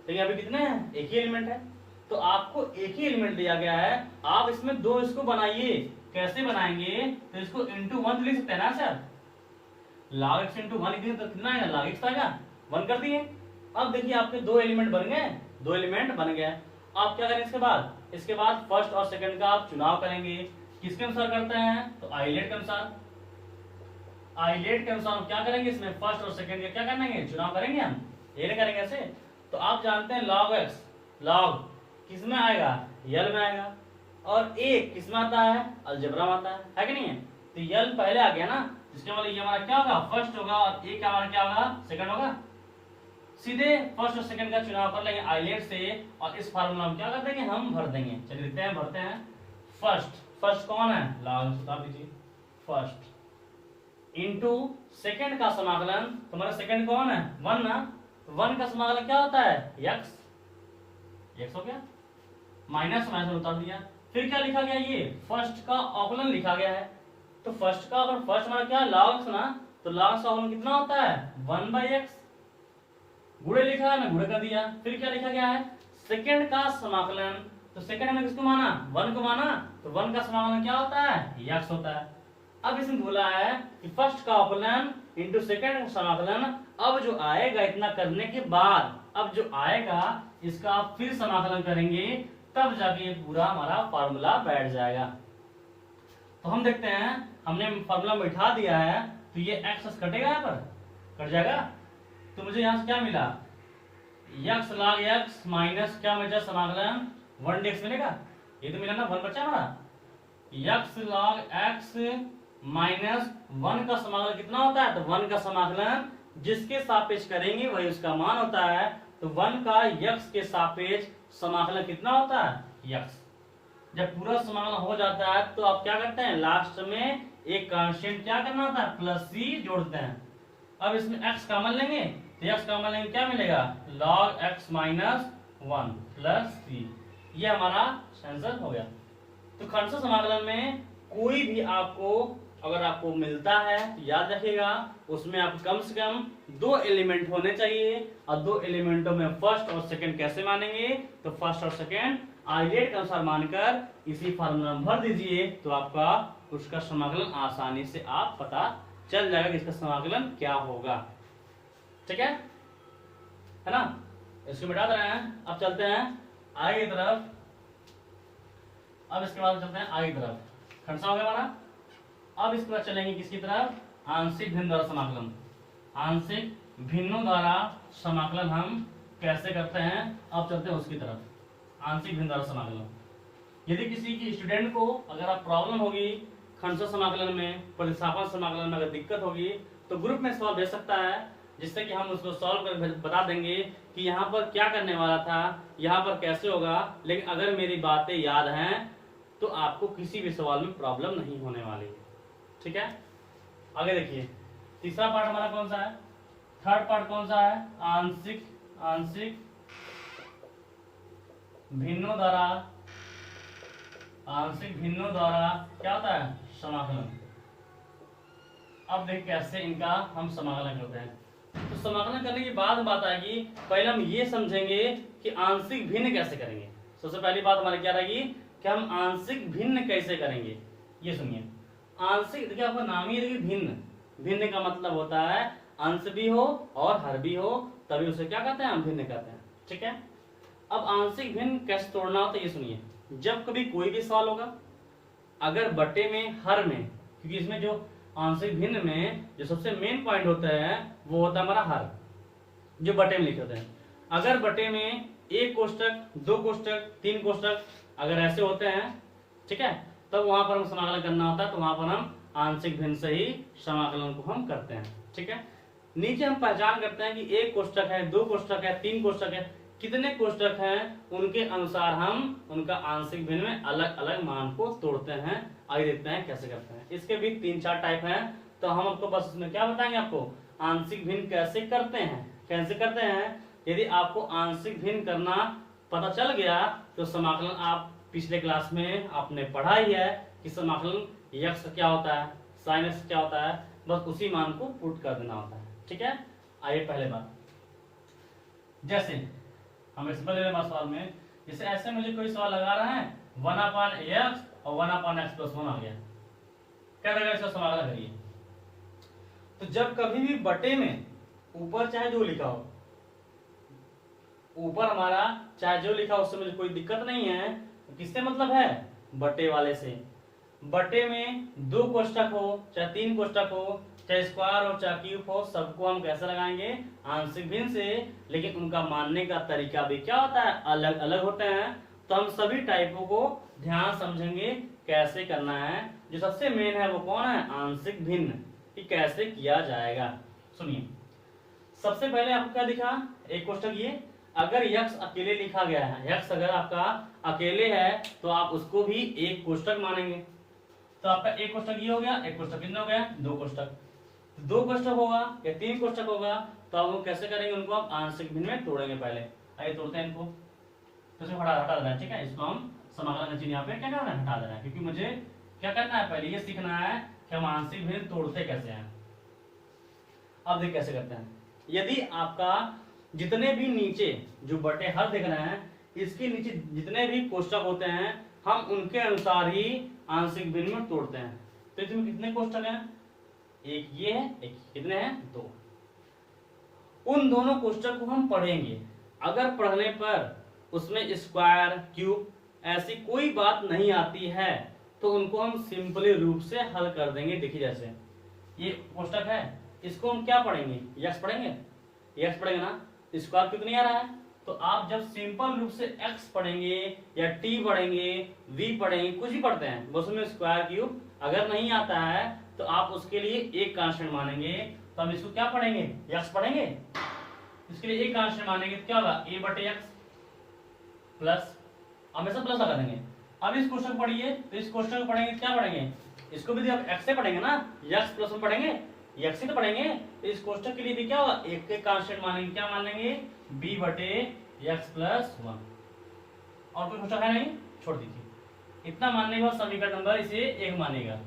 लेकिन अभी कितने हैं, एक ही एलिमेंट है। तो आपको एक ही एलिमेंट दिया गया है, आप इसमें 2 इसको बनाइए। कैसे बनाएंगे, तो इसको इंटू 1 लिख सकते हैं ना सर, log x इंटू 1 लिख देंगे तो कितना आएगा, log x आएगा, 1 कर दिए। अब देखिए आपके 2 एलिमेंट बन गए, 2 एलिमेंट बन गए। आप क्या करें इसके बाद फर्स्ट और सेकंड का आप चुनाव करेंगे। किसके अनुसार करते हैं, तो आइलेट के अनुसार। आइलेट के अनुसार हम क्या करेंगे, इसमें फर्स्ट और सेकंड का क्या करेंगे, चुनाव करेंगे हम, ये नहीं करेंगे ऐसे। तो आप जानते हैं log x, log किस में आएगा, यल में आएगा, और a किस में आता है, अलजेब्रा में आता है कि नहीं है। तो यल पहले आ गया ना, इसके मतलब ये हमारा क्या होगा, फर्स्ट होगा, और a का हमारा क्या होगा, सेकंड होगा। सीधे फर्स्ट और सेकंड का चुनाव कर लेंगे आइलेट से, और इस फार्मूला हम क्या कर देंगे, हम भर देंगे। चलिए लिखते हैं, भरते हैं। फर्स्ट कौन है, log बता दीजिए, फर्स्ट इंटू सेकंड का समाकलन, तुम्हारा सेकंड कौन है, 1 ना, 1 का समाकलन क्या होता है, x हो गया, माइनस उतार दिया। फिर क्या लिखा गया, ये फर्स्ट का अवकलन लिखा गया है। तो फर्स्ट का अगर फर्स्ट हमारा क्या है, log x ना, तो log का अवकलन कितना होता है, 1/x। गुणे लिखा है ना, गुणे कर दिया। फिर क्या लिखा गया है, सेकंड का समाकलन, तो सेकंड हमने किसको माना, 1 को माना, तो 1 का समाकलन क्या होता है, x होता है। अब इसमें बोला है कि फर्स्ट का अवकलन इंटू सेकंड का समाकलन, अब जो आएगा इतना करने के बाद, अब जो आएगा इसका आप फिर समाकलन करेंगे, तब जाके ये पूरा हमारा फार्मूला बैठ जाएगा। तो हम देखते हैं, हमने फार्मूला बैठा दिया है, तो ये x कटेगा, यहाँ पर कट जाएगा। तो मुझे यहाँ से क्या मिला, x log x माइनस क्या मिला, समाकलन 1dx मिलेगा, ये तो मिला ना, 1 बचा हमारा। x log x माइनस 1 का समाकलन कितना होता है, तो 1 का समाकलन जिसके सापेक्ष करेंगे वही उसका मान होता है। तो 1 का x के सापेक्ष समाकलन कितना होता है, x। जब पूरा समाकलन हो जाता है तो आप क्या करते हैं, लास्ट में एक कांस्टेंट क्या करना होता है, प्लस c जोड़ते हैं। अब इसमें x कॉमन लेंगे, तो x कॉमन लेंगे क्या मिलेगा, log x minus 1 plus c, ये हमारा आंसर हो गया। तो खंडशः समाकलन में कोई भी अगर आपको मिलता है तो याद रखिएगा, उसमें आप कम से कम 2 एलिमेंट होने चाहिए, और 2 एलिमेंटों में फर्स्ट और सेकंड कैसे मानेंगे, तो फर्स्ट और सेकंड आइलेट के अनुसार मानकर इसी फार्मूला में भर दीजिए, तो आपका उसका समाकलन आसानी से आप पता चल जाएगा कि इसका समाकलन क्या होगा। ठीक है ना, इसको मिटा दे रहे हैं। अब चलते हैं आगे की तरफ। अब इसके बाद चलते हैं आगे की तरफ, खंडशः हो गया हमारा। अब इसके बाद चलेंगे किसकी तरफ, आंशिक भिन्न द्वारा समाकलन। आंशिक भिन्नों द्वारा समाकलन हम कैसे करते हैं, अब चलते हैं उसकी तरफ। आंशिक भिन्न द्वारा समाकलन। यदि किसी की स्टूडेंट को अगर आप प्रॉब्लम होगी खंडशः समाकलन में, प्रतिस्थापन समाकलन में अगर दिक्कत होगी तो ग्रुप में सवाल भेज सकता है, जिससे कि हम उसको सॉल्व कर बता देंगे कि यहाँ पर क्या करने वाला था, यहाँ पर कैसे होगा। लेकिन अगर मेरी बातें याद हैं तो आपको किसी भी सवाल में प्रॉब्लम नहीं होने वाली है। ठीक है, आगे देखिए तीसरा पार्ट हमारा कौन सा है, थर्ड पार्ट कौन सा है, आंशिक भिन्नों द्वारा क्या होता है, समाकलन। अब देख कैसे इनका हम समाकलन करते हैं। तो समाकलन करने के बाद बात आएगी, पहले हम ये समझेंगे कि आंशिक भिन्न कैसे करेंगे। सबसे पहली बात हमारी क्या रहेगी कि हम आंशिक भिन्न कैसे करेंगे। ये सुनिए, आंशिक देखिए आपका नाम ही देखिए भिन्न, भिन्न का मतलब होता है अंश भी हो और हर भी हो, तभी उसे क्या कहते हैं, हम भिन्न कहते हैं। ठीक है, अब आंशिक भिन्न कैसे तोड़ना होता है ये सुनिए। जब कभी कोई भी सवाल होगा, अगर बटे में हर में, क्योंकि इसमें जो आंशिक भिन्न में जो सबसे मेन पॉइंट होता है वो होता है हमारा हर, जो बटे में लिखे होते हैं। अगर बटे में एक कोष्टक, दो कोष्टक, तीन कोष्टक अगर ऐसे होते हैं, ठीक है, तब वहां पर हम समाकलन करना होता है, तो वहां पर हम आंशिक भिन्न से ही समाकलन को हम करते हैं। ठीक है, नीचे हम पहचान करते हैं कि एक कोष्टक है, दो कोष्टक है, तीन कोष्टक है, कितने कोष्टक हैं उनके अनुसार हम उनका आंशिक भिन्न में अलग अलग मान को तोड़ते हैं। आगे देखते हैं कैसे करते हैं। इसके भी 3-4 टाइप हैं, तो हम आपको बस इसमें क्या बताएंगे, आपको आंशिक भिन्न कैसे करते हैं। यदि आपको आंशिक भिन्न करना पता चल गया तो समाकलन आप पिछले क्लास में आपने पढ़ा ही है कि समाकलन यक्स क्या होता है, साइन एक्स क्या होता है, बस उसी मान को पुट कर देना होता है। ठीक है, आइए पहले बात, जैसे हम सिंपल ले सवाल में, जैसे ऐसे मुझे कोई सवाल लगा रहा है 1/x और 1/x+1 आ गया, क्या रहेगा इसका समाकलन करिए। तो जब कभी भी बटे में ऊपर चाहे जो लिखा हो, ऊपर हमारा चाहे जो लिखा हो उससे मुझे कोई दिक्कत नहीं है, किससे मतलब है, बटे वाले से। बटे में दो कोष्टक हो चाहे तीन कोष्टक हो, चाहे स्क्वायर हो चाहे क्यूब हो, सबको हम कैसे लगाएंगे, आंशिक भिन्न से। लेकिन उनका मानने का तरीका भी क्या होता है, अलग अलग होते हैं। तो हम सभी टाइपों को ध्यान समझेंगे कैसे करना है। जो सबसे मेन है वो कौन है, आंशिक भिन्न, कि कैसे किया जाएगा। सुनिए, सबसे पहले आपको क्या दिखा, एक कोष्टक ये, अगर यक्स अकेले लिखा गया है, यक्स अगर आपका अकेले है तो आप उसको भी एक कोष्टक मानेंगे। तो आपका एक कोष्टक ये हो गया, एक कोष्टक कितना हो गया, दो कोष्टक। दो कोष्टक होगा या तीन कोष्टक होगा तो आप वो कैसे करेंगे, उनको आप आंशिक भिन्न में तोड़ेंगे। पहले आइए तोड़ते हैं इनको, तो इसको हटा देना है। ठीक है, इसको हम समाकलन का चिन्ह यहाँ पे क्या करना है, हटा देना है, क्योंकि मुझे क्या करना है, पहले ये सीखना है कि हम आंशिक भिन्न तोड़ते कैसे हैं। अब देख कैसे करते हैं। यदि आपका जितने भी नीचे जो बटे हर दिख रहे हैं, इसके नीचे जितने भी कोष्टक होते हैं हम उनके अनुसार ही आंशिक भिन्न में तोड़ते हैं। तो इसमें कितने कोष्टक हैं, एक ये है, एक कितने हैं, दो। उन दोनों कोष्टक को हम पढ़ेंगे। अगर पढ़ने पर उसमें स्क्वायर क्यूब ऐसी कोई बात नहीं आती है तो उनको हम सिंपली रूप से हल कर देंगे। देखिए जैसे ये कोष्टक है, इसको हम क्या पढ़ेंगे, यक्स पढ़ेंगे, यक्स पढ़ेंगे ना, स्क्वायर क्यों नहीं आ रहा है, तो आप जब सिंपल रूप से x पढ़ेंगे या t पढ़ेंगे, v पढ़ेंगे, कुछ भी पढ़ते हैं, उसमें स्क्वायर क्यूब अगर नहीं आता है तो आप उसके लिए एक कांस्टेंट मानेंगे। तो हम इसको क्या पढ़ेंगे, x पढ़ेंगे, इसके लिए एक कांस्टेंट मानेंगे, तो क्या होगा, a/x प्लस, हमेशा प्लस लगा देंगे। अब इस क्वेश्चन पढ़िए, तो इस क्वेश्चन को पढ़ेंगे, क्या पढ़ेंगे, इसको भी आप x से पढ़ेंगे ना, x+1 पढ़ेंगे, x से तो पढ़ेंगे। तो इस क्वेश्चन के लिए भी क्या होगा, एक के कांस्टेंट मानेंगे, क्या मानेंगे, b/x+1। और कोई क्वेश्चन है नहीं, छोड़ दीजिए। इतना मानने के बाद समीकरण नंबर इसे एक मानेगा।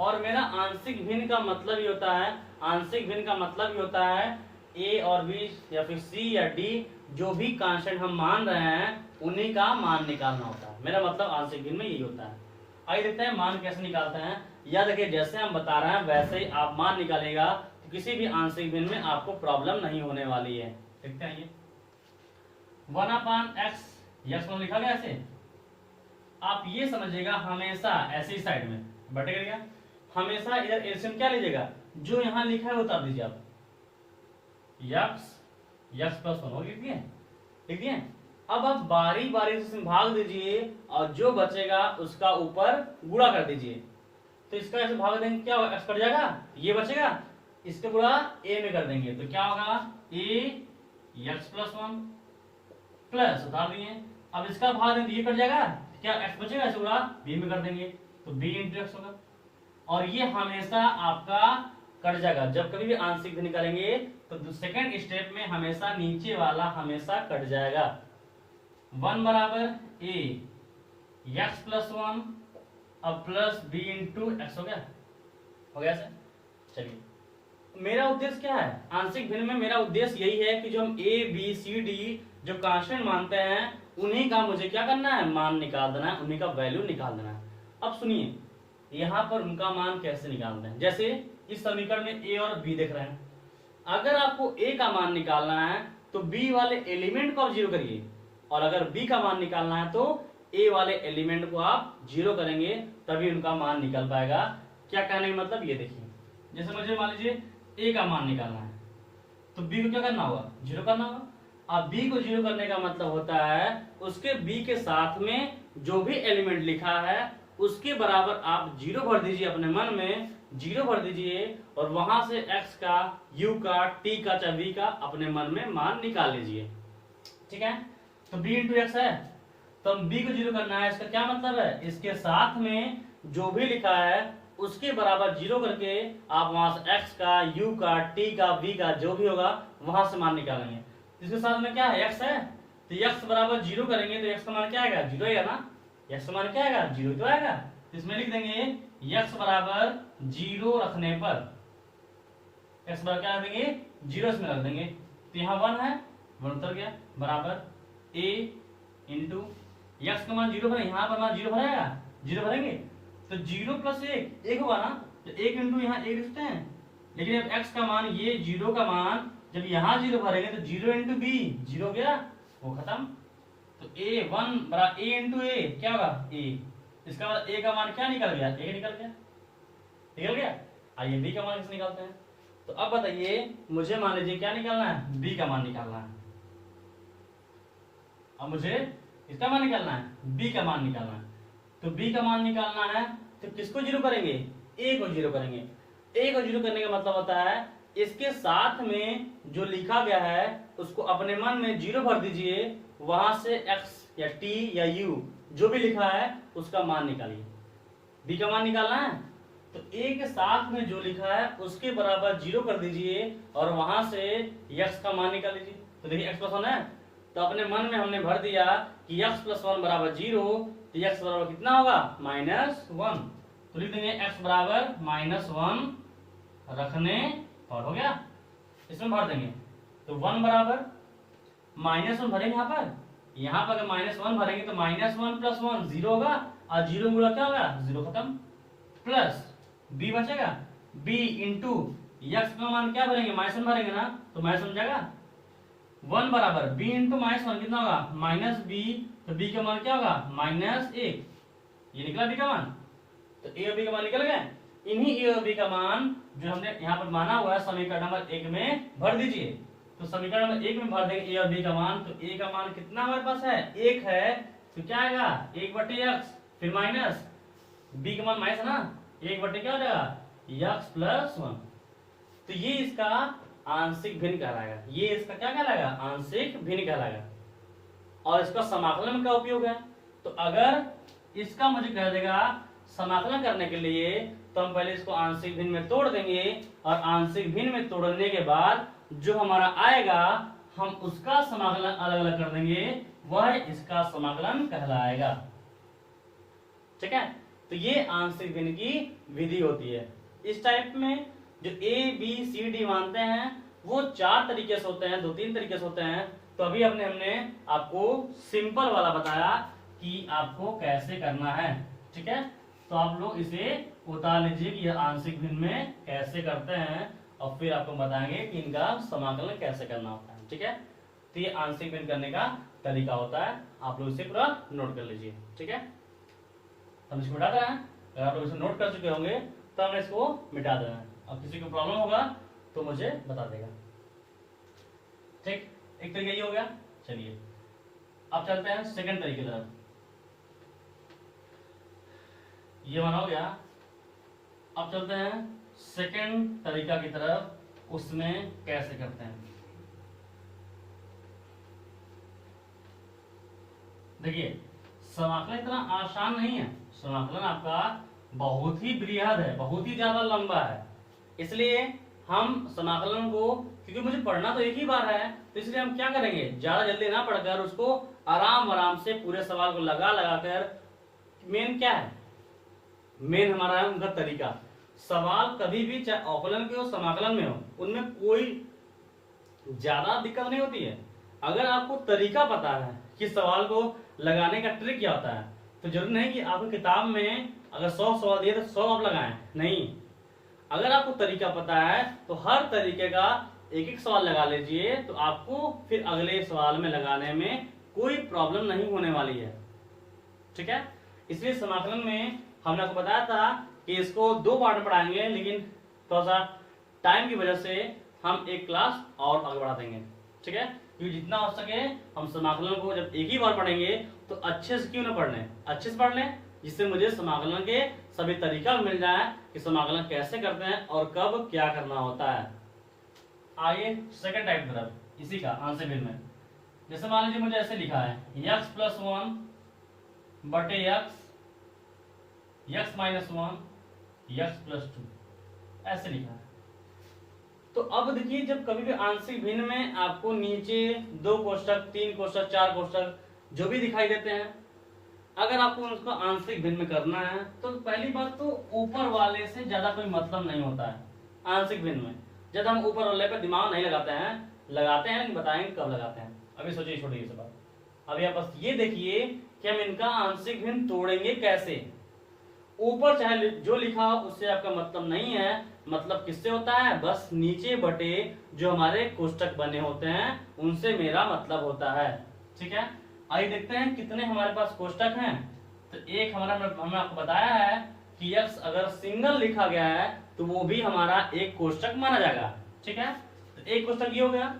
और मेरा आंशिक भिन्न का मतलब ही होता है, आंशिक भिन्न का मतलब ही होता है a और b या फिर c या d जो भी कांस्टेंट हम मान रहे हैं उन्हीं का मान निकालना होता है। मेरा मतलब आंशिक भिन्न में यही होता है। आइए देखते हैं मान कैसे निकालते हैं। या देखिए जैसे हम बता रहे हैं वैसे ही आप मान निकालेगा, तो किसी भी आंशिक भिन्न में आपको प्रॉब्लम नहीं होने वाली है। देखते हैं ये 1/x यक्स में लिखा गया ऐसे, आप ये समझिएगा हमेशा ऐसी साइड में बटे करिएगा, हमेशा इधर एलसीएम क्या लीजिएगा, जो यहाँ लिखा है उतार दीजिए आप, यक्स+1 लिख दिए, अब आप बारी बारी से इसमें भाग दीजिए और जो बचेगा उसका ऊपर गुणा कर दीजिए। तो इसका ऐसे भाग देंगे क्या होगा, एक्स कट जाएगा, ये बचेगा, इसके गुणा ए में कर देंगे तो क्या होगा ए एक्स प्लस वन प्लस उतार दिए। अब इसका भाग देंगे ये कट जाएगा, क्या एक्स बचेगा, इसे गुणा बी में कर देंगे तो बी इंटू एक्स होगा। और ये हमेशा आपका कट जाएगा, जब कभी भी आंशिक भिन्न करेंगे तो सेकंड स्टेप में हमेशा नीचे वाला हमेशा कट जाएगा। 1 बराबर ए एक्स प्लस वन अब प्लस बी इंटू एक्स हो गया सर। चलिए मेरा उद्देश्य क्या है आंशिक भिन्न में, मेरा उद्देश्य यही है कि जो हम ए बी सी डी जो कांस्टेंट मानते हैं उन्हीं का मुझे क्या करना है, मान निकाल देना है, उन्हीं का वैल्यू निकाल देना है। अब सुनिए यहाँ पर उनका मान कैसे निकालते हैं। जैसे इस समीकरण में ए और बी देख रहे हैं, अगर आपको ए का मान निकालना है तो बी वाले एलिमेंट को आप जीरो करिए, और अगर बी का मान निकालना है तो ए वाले एलिमेंट को आप जीरो करेंगे, तभी उनका मान निकल पाएगा। क्या कहने का मतलब ये देखिए, जैसे मुझे मान लीजिए ए का मान निकालना है तो बी को क्या करना होगा, जीरो करना होगा। अब बी को जीरो करने का मतलब होता है उसके बी के साथ में जो भी एलिमेंट लिखा है उसके बराबर आप जीरो भर दीजिए, अपने मन में जीरो भर दीजिए, और वहां से एक्स का, यू का, टी का, चाहे वी का अपने मन में मान निकाल लीजिए। ठीक है, तो बी इंटू एक्स है तो हम बी को जीरो करना है, इसका क्या मतलब है, इसके साथ में जो भी लिखा है उसके बराबर जीरो करके आप वहां से एक्स का, यू का, टी का, वी का जो भी होगा वहां से मान निकालेंगे। इसके साथ में क्या है, एक्स है, तो एक्स बराबर जीरो करेंगे तो एक्स का मान क्या आएगा, जीरो आएगा ना, एक्स का मान क्या आएगा, जीरो तो आएगा। तो इसमें लिख देंगे एक्स बराबर जीरो रखने पर, एक्स बराबर क्या रख देंगे, जीरो इसमें रख देंगे, तो यहाँ वन है, वन उतर गया, बराबर ए इंटू एक्स का मान जीरो भरे, यहाँ पर मान जीरो भरेगा, जीरो भरेंगे तो जीरो प्लस एक होगा ना, तो एक इंटू यहाँ एक लिखते हैं, लेकिन अब एक्स का मान ये जीरो का मान जब यहाँ जीरो भरेंगे तो जीरो इंटू बी जीरो हो गया, वो खत्म। तो ए वन बराबर ए इंटू ए क्या होगा ए, इसका मतलब ए का मान क्या निकल गया, ए निकल गया, निकल गया। आइए बी का मान कैसे निकालते हैं, तो अब बताइए मुझे मान लीजिए क्या निकालना है, बी का मान निकालना है। अब मुझे इसका मान निकालना है, बी का मान निकालना है, तो बी का मान निकालना है तो किसको जीरो करेंगे, ए को जीरो करेंगे। ए को जीरो करने का मतलब होता है इसके साथ में जो लिखा गया है उसको अपने मन में जीरो भर दीजिए, वहां से एक्स या टी या यू जो भी लिखा है उसका मान निकालिए। बी का मान निकालना है तो ए के साथ में जो लिखा है उसके बराबर जीरो कर दीजिए और वहां से एक्स का मान निकाल लीजिए। तो देखिए एक्स प्लस वन है तो अपने मन में हमने भर दिया कि एक्स प्लस वन बराबर जीरो, तो एक्स बराबर कितना होगा, माइनस वन। तो लिख देंगे एक्स बराबर माइनस वन रखने पर, हो गया, इसमें भर देंगे तो वन बराबर माइनस वन भरेंगे, यहाँ पर अगर माइनस वन भरेंगे तो minus one plus one zero होगा, और जीरो गुणा क्या होगा, जीरो खत्म, प्लस बी बचेगा, बी इंटू एक्स का मान क्या भरेंगे, माइनस वन भरेंगे ना, तो माइनस वन जाएगा, वन बराबर बी इंटू माइनस वन कितना होगा, माइनस बी, तो बी का मान क्या होगा, माइनस एक, ये निकला बी का मान, तो ए और बी का मान निकल गए। इन्हीं ए और बी का मान जो हमने यहाँ पर माना हुआ है समीकरण नंबर एक में भर दीजिए। तो समीकरण नंबर एक में भर देंगे ए और बी का मान, तो ए का मान कितना हमारे पास है, एक है, तो क्या आएगा, एक बटे एक्स, फिर माइनस बी का मान माइनस है ना, एक बटे क्या हो जाएगा, एक्स प्लस वन। तो ये इसका आंशिक भिन्न कहलाएगा, ये इसका क्या कहलाएगा, आंशिक भिन्न कहलाएगा, और इसका समाकलन का उपयोग है। तो अगर इसका मुझे कह देगा समाकलन करने के लिए तो हम पहले इसको आंशिक भिन्न में तोड़ देंगे, और आंशिक भिन्न में तोड़ने के बाद जो हमारा आएगा हम उसका समाकलन अलग अलग कर देंगे, वह इसका समाकलन कहलाएगा। ठीक है, तो ये आंशिक भिन्न की विधि होती है। इस टाइप में जो ए बी सी डी मानते हैं वो चार तरीके से होते हैं, दो तीन तरीके से होते हैं। तो अभी हमने आपको सिंपल वाला बताया कि आपको कैसे करना है। ठीक है, तो आप लोग इसे उतार लीजिए कि यह आंशिक भिन्न में कैसे करते हैं, और फिर आपको बताएंगे कि इनका समाकलन कैसे करना होता है। ठीक है, तो ये आंशिक भिन्न करने का तरीका होता है, आप लोग इसे पूरा नोट कर लीजिए। ठीक है, हम इसको मिटा दे रहे हैं, अगर आप लोग इसे नोट कर चुके होंगे तो हमने इसको मिटा देना है। अब किसी को प्रॉब्लम होगा तो मुझे बता देगा। ठीक, एक तरीका ये हो गया। चलिए अब चलते हैं सेकंड तरीके की तरफ। ये बना हो गया। अब चलते हैं सेकंड तरीका की तरफ, उसमें कैसे करते हैं। देखिए समाकलन इतना आसान नहीं है, समाकलन आपका बहुत ही बृहद है, बहुत ही ज्यादा लंबा है। इसलिए हम समाकलन को, क्योंकि मुझे पढ़ना तो एक ही बार है, तो इसलिए हम क्या करेंगे, ज्यादा जल्दी ना पढ़कर उसको आराम आराम से पूरे सवाल को लगा लगा कर, मेन क्या है, मेन हमारा है उनका तरीका। सवाल कभी भी चाहे अवकलन के हो समाकलन में हो, उनमें कोई ज्यादा दिक्कत नहीं होती है। अगर आपको तरीका पता है कि सवाल को लगाने का ट्रिक क्या होता है, तो जरूरी नहीं कि आपको किताब में अगर 100 सवाल दिए तो 100 आप लगाएं, नहीं। अगर आपको तरीका पता है तो हर तरीके का एक एक सवाल लगा लीजिए, तो आपको फिर अगले सवाल में लगाने में कोई प्रॉब्लम नहीं होने वाली है। ठीक है, इसलिए समाकलन में हमने आपको बताया था कि इसको 2 पार्ट में पढ़ाएंगे, लेकिन थोड़ा सा टाइम की वजह से हम एक क्लास और आगे बढ़ा देंगे। ठीक है, क्योंकि जितना हो सके हम समाकलन को जब एक ही बार पढ़ेंगे तो अच्छे से क्यों ना पढ़ लें, अच्छे से पढ़ लें, जिससे मुझे समाकलन के सभी तरीका मिल जाए कि समाकलन कैसे करते हैं और कब क्या करना होता है। आइए सेकंड टाइप की तरफ, इसी का आंसर फिर में। जैसे मान लीजिए मुझे ऐसे लिखा है x+1 बटे x-1 x+2, ऐसे लिखा है। तो अब देखिए, जब कभी भी आंशिक भिन्न में आपको नीचे 2 कोष्ठक 3 कोष्ठक 4 कोष्ठक जो भी दिखाई देते हैं, अगर आपको उसको आंशिक भिन्न में करना है, तो पहली बात तो ऊपर वाले से ज्यादा कोई मतलब नहीं होता है आंशिक भिन्न में। जब हम ऊपर वाले पर दिमाग नहीं लगाते हैं, लेकिन बताएंगे कब लगाते हैं। अभी सोचिए छोटी सी बात, अभी आप बस ये देखिए कि हम इनका आंशिक भिन्न तोड़ेंगे कैसे। ऊपर चाहे जो लिखा हो उससे आपका मतलब नहीं है, मतलब किससे होता है, बस नीचे बटे जो हमारे कोष्ठक बने होते हैं उनसे मेरा मतलब होता है। ठीक है, आइए देखते हैं कितने हमारे पास कोष्ठक हैं। तो एक हमने आपको बताया है कि x अगर सिंगल लिखा गया है तो वो भी हमारा एक कोष्ठक माना जाएगा। ठीक है, तो एक कोष्ठक ये हो गया,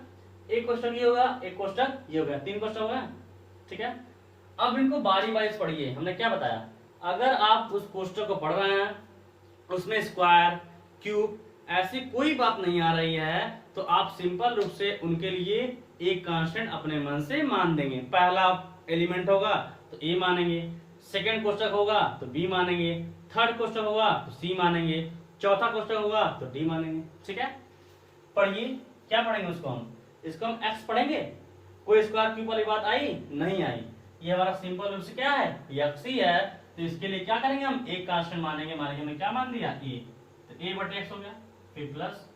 एक कोष्ठक ये होगा, एक कोष्ठक ये हो गया, 3 कोष्ठक हो गया। ठीक है, अब इनको बारी बारी से पढ़िए। हमने क्या बताया, अगर आप उस कोष्ठक को पढ़ रहे हैं, उसमें स्क्वायर क्यूब ऐसी कोई बात नहीं आ रही है, तो आप सिंपल रूप से उनके लिए एक कांस्टेंट अपने मन से मान देंगे। पहला एलिमेंट होगा तो ए मानेंगे, सेकंड कोष्ठक होगा तो बी मानेंगे, थर्ड कोष्ठक होगा तो सी मानेंगे, चौथा कोष्ठक होगा तो डी मानेंगे। ठीक है, पढ़िए क्या पढ़ेंगे इसको हम एक्स पढ़ेंगे। कोई स्क्वायर क्यूब वाली बात आई नहीं आई, ये हमारा सिंपल रूप से क्या है, एक्स ही है। तो इसके लिए क्या करेंगे, हम एक कांस्टेंट मानेंगे। हमने क्या मान दिया, ए, तो ए बटे एक्स हो गया, फिर प्लस।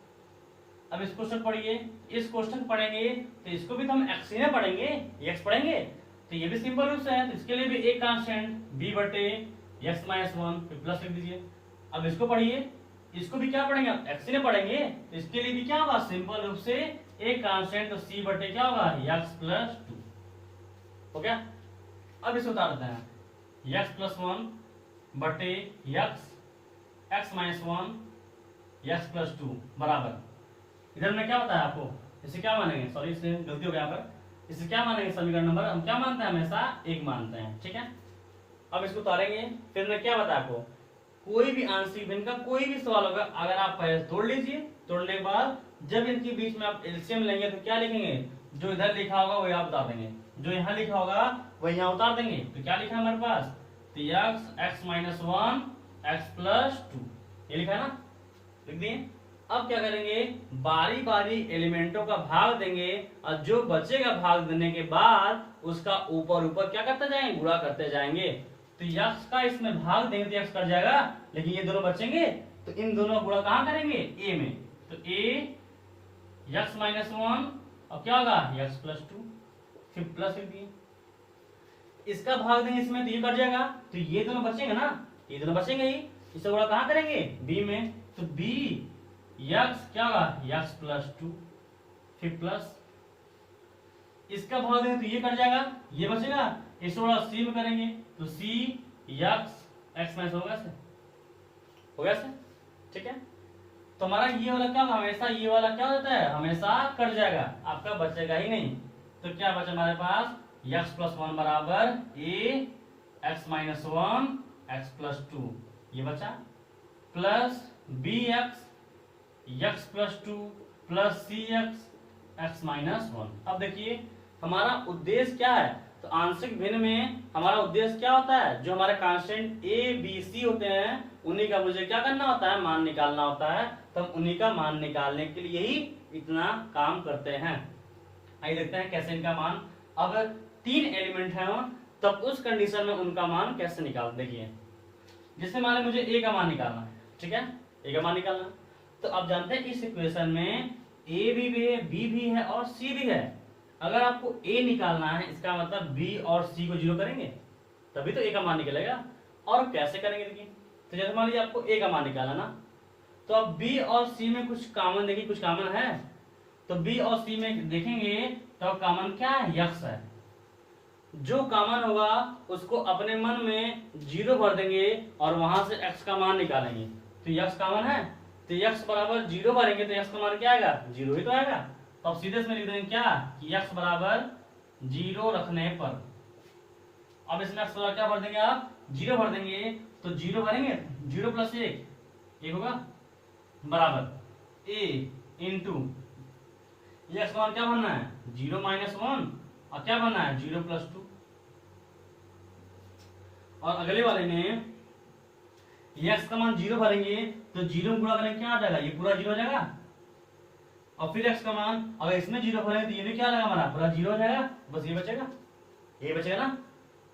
अब इस क्वेश्चन पढ़िए, इस क्वेश्चन पढ़ेंगे तो इसको भी तो हम एक्स ही ना पढ़ेंगे, एक्स पढ़ेंगे, तो ये भी सिंपल रूप से है, तो इसके लिए भी एक कांस्टेंट बी बटे x-1 फिर प्लस लिख दीजिए। अब इसको पढ़िए, इसको भी क्या पढ़ेंगे, एक्स ही ना पढ़ेंगे, तो इसके लिए भी क्या होगा, सिंपल रूप से एक कांस्टेंट, तो सी बटे क्या होगा, x+2 हो गया। अब इसको उतार देते हैं, x+1 बटे x-1 x+2 बराबर, इधर में क्या बताया आपको, इसे क्या मानेंगे, सॉरी इससे गलती हो गया यहाँ पर, इसे क्या मानेंगे, समीकरण नंबर हम क्या मानते हैं, हमेशा 1 मानते हैं। ठीक है, अब इसको उतारेंगे, फिर मैं क्या बताया आपको, कोई भी आंशिक भिन्न का कोई भी सवाल होगा, अगर आप पहले तोड़ लीजिए, तोड़ने के बाद जब इनके बीच में आप एलसीएम लेंगे तो क्या लिखेंगे, जो इधर लिखा होगा वही आप उतार देंगे, जो यहाँ लिखा होगा वही यहाँ उतार देंगे। तो क्या लिखा है हमारे पास, तो x-1 x+2 ये लिखा है ना, लिख दिए। अब क्या करेंगे, बारी बारी एलिमेंटों का भाग देंगे, और जो बचेगा भाग देने के बाद उसका ऊपर ऊपर क्या करते जाएंगे, गुणा करते जाएंगे। तो x का इसमें भाग देंगे तो x कट जाएगा, लेकिन ये दोनों बचेंगे, तो इन दोनों गुणा कहाँ करेंगे, a में, तो a x-1 और क्या होगा x+2 फिर प्लस लिख दिए। इसका भाग देंगे इसमें तो ये कट जाएगा, तो ये दोनों बचेंगे ना, ये दोनों बचेंगे ही, इसे गुणा कहाँ करेंगे, b में, तो b x क्या होगा x+2 फिर प्लस, इसका भाग देंगे तो ये कट जाएगा, ये बचेगा, इसे थोड़ा c में करेंगे तो c x होगा से, हो गया से। ठीक है, तो हमारा ये वाला क्या होगा, हमेशा ये वाला क्या होता है, हमेशा कट जाएगा, आपका बचेगा ही नहीं। तो क्या बचा हमारे पास, एक्स प्लस वन बराबर A X minus one X plus two, ये बचा, plus B X X plus two plus C X X minus one. अब देखिए हमारा उद्देश्य क्या है, तो आंशिक भिन्न में हमारा उद्देश्य क्या होता है, जो हमारे कांस्टेंट ए बी सी होते हैं उन्हीं का मुझे क्या करना होता है, मान निकालना होता है। तो हम उन्हीं का मान निकालने के लिए ही इतना काम करते हैं। आइए देखते हैं कैसे इनका मान, अगर 3 एलिमेंट है तब उस कंडीशन में उनका मान कैसे निकाल। देखिए जिससे मान मुझे ए का मान निकालना है, ठीक है, ए का मान निकालना, तो आप जानते हैं इस इक्वेशन में ए भी है, बी भी है और सी भी है। अगर आपको ए निकालना है इसका मतलब बी और सी को जीरो करेंगे तभी तो ए का मान निकलेगा। और कैसे करेंगे देखिए, तो जैसे मान लीजिए आपको ए का मान निकाला ना, तो अब बी और सी में कुछ कॉमन, देखिए कुछ कॉमन है, तो बी और सी में देखेंगे तो कॉमन क्या है, यक्स है। जो कॉमन होगा उसको अपने मन में जीरो भर देंगे और वहां से एक्स का मान निकालेंगे। तो यक्स कॉमन है तो यक्स बराबर जीरो भरेंगे तो यक्स का मान क्या आएगा, जीरो ही तो आएगा। तो अब सीधे इसमें लिख देंगे क्या कि यक्स बराबर जीरो रखने पर, अब इसमें एक्स बराबर क्या भर देंगे आप, जीरो भर देंगे, तो जीरो भरेंगे, जीरो प्लस एक होगा बराबर ए इंटू यक्स का मान क्या भरना है, जीरो माइनस वन, और क्या बनना है, जीरो प्लस टू। और अगले वाले में एक्स का मान जीरो भरेंगे तो जीरो गुणा करेंगे क्या आ जाएगा, ये पूरा जीरो हो जाएगा। और फिर एक्स का मान अगर इसमें जीरो भरेंगे तो ये भी क्या आ जाएगा हमारा, पूरा जीरो हो जाएगा, बस ये बचेगा, ये बचेगा ना।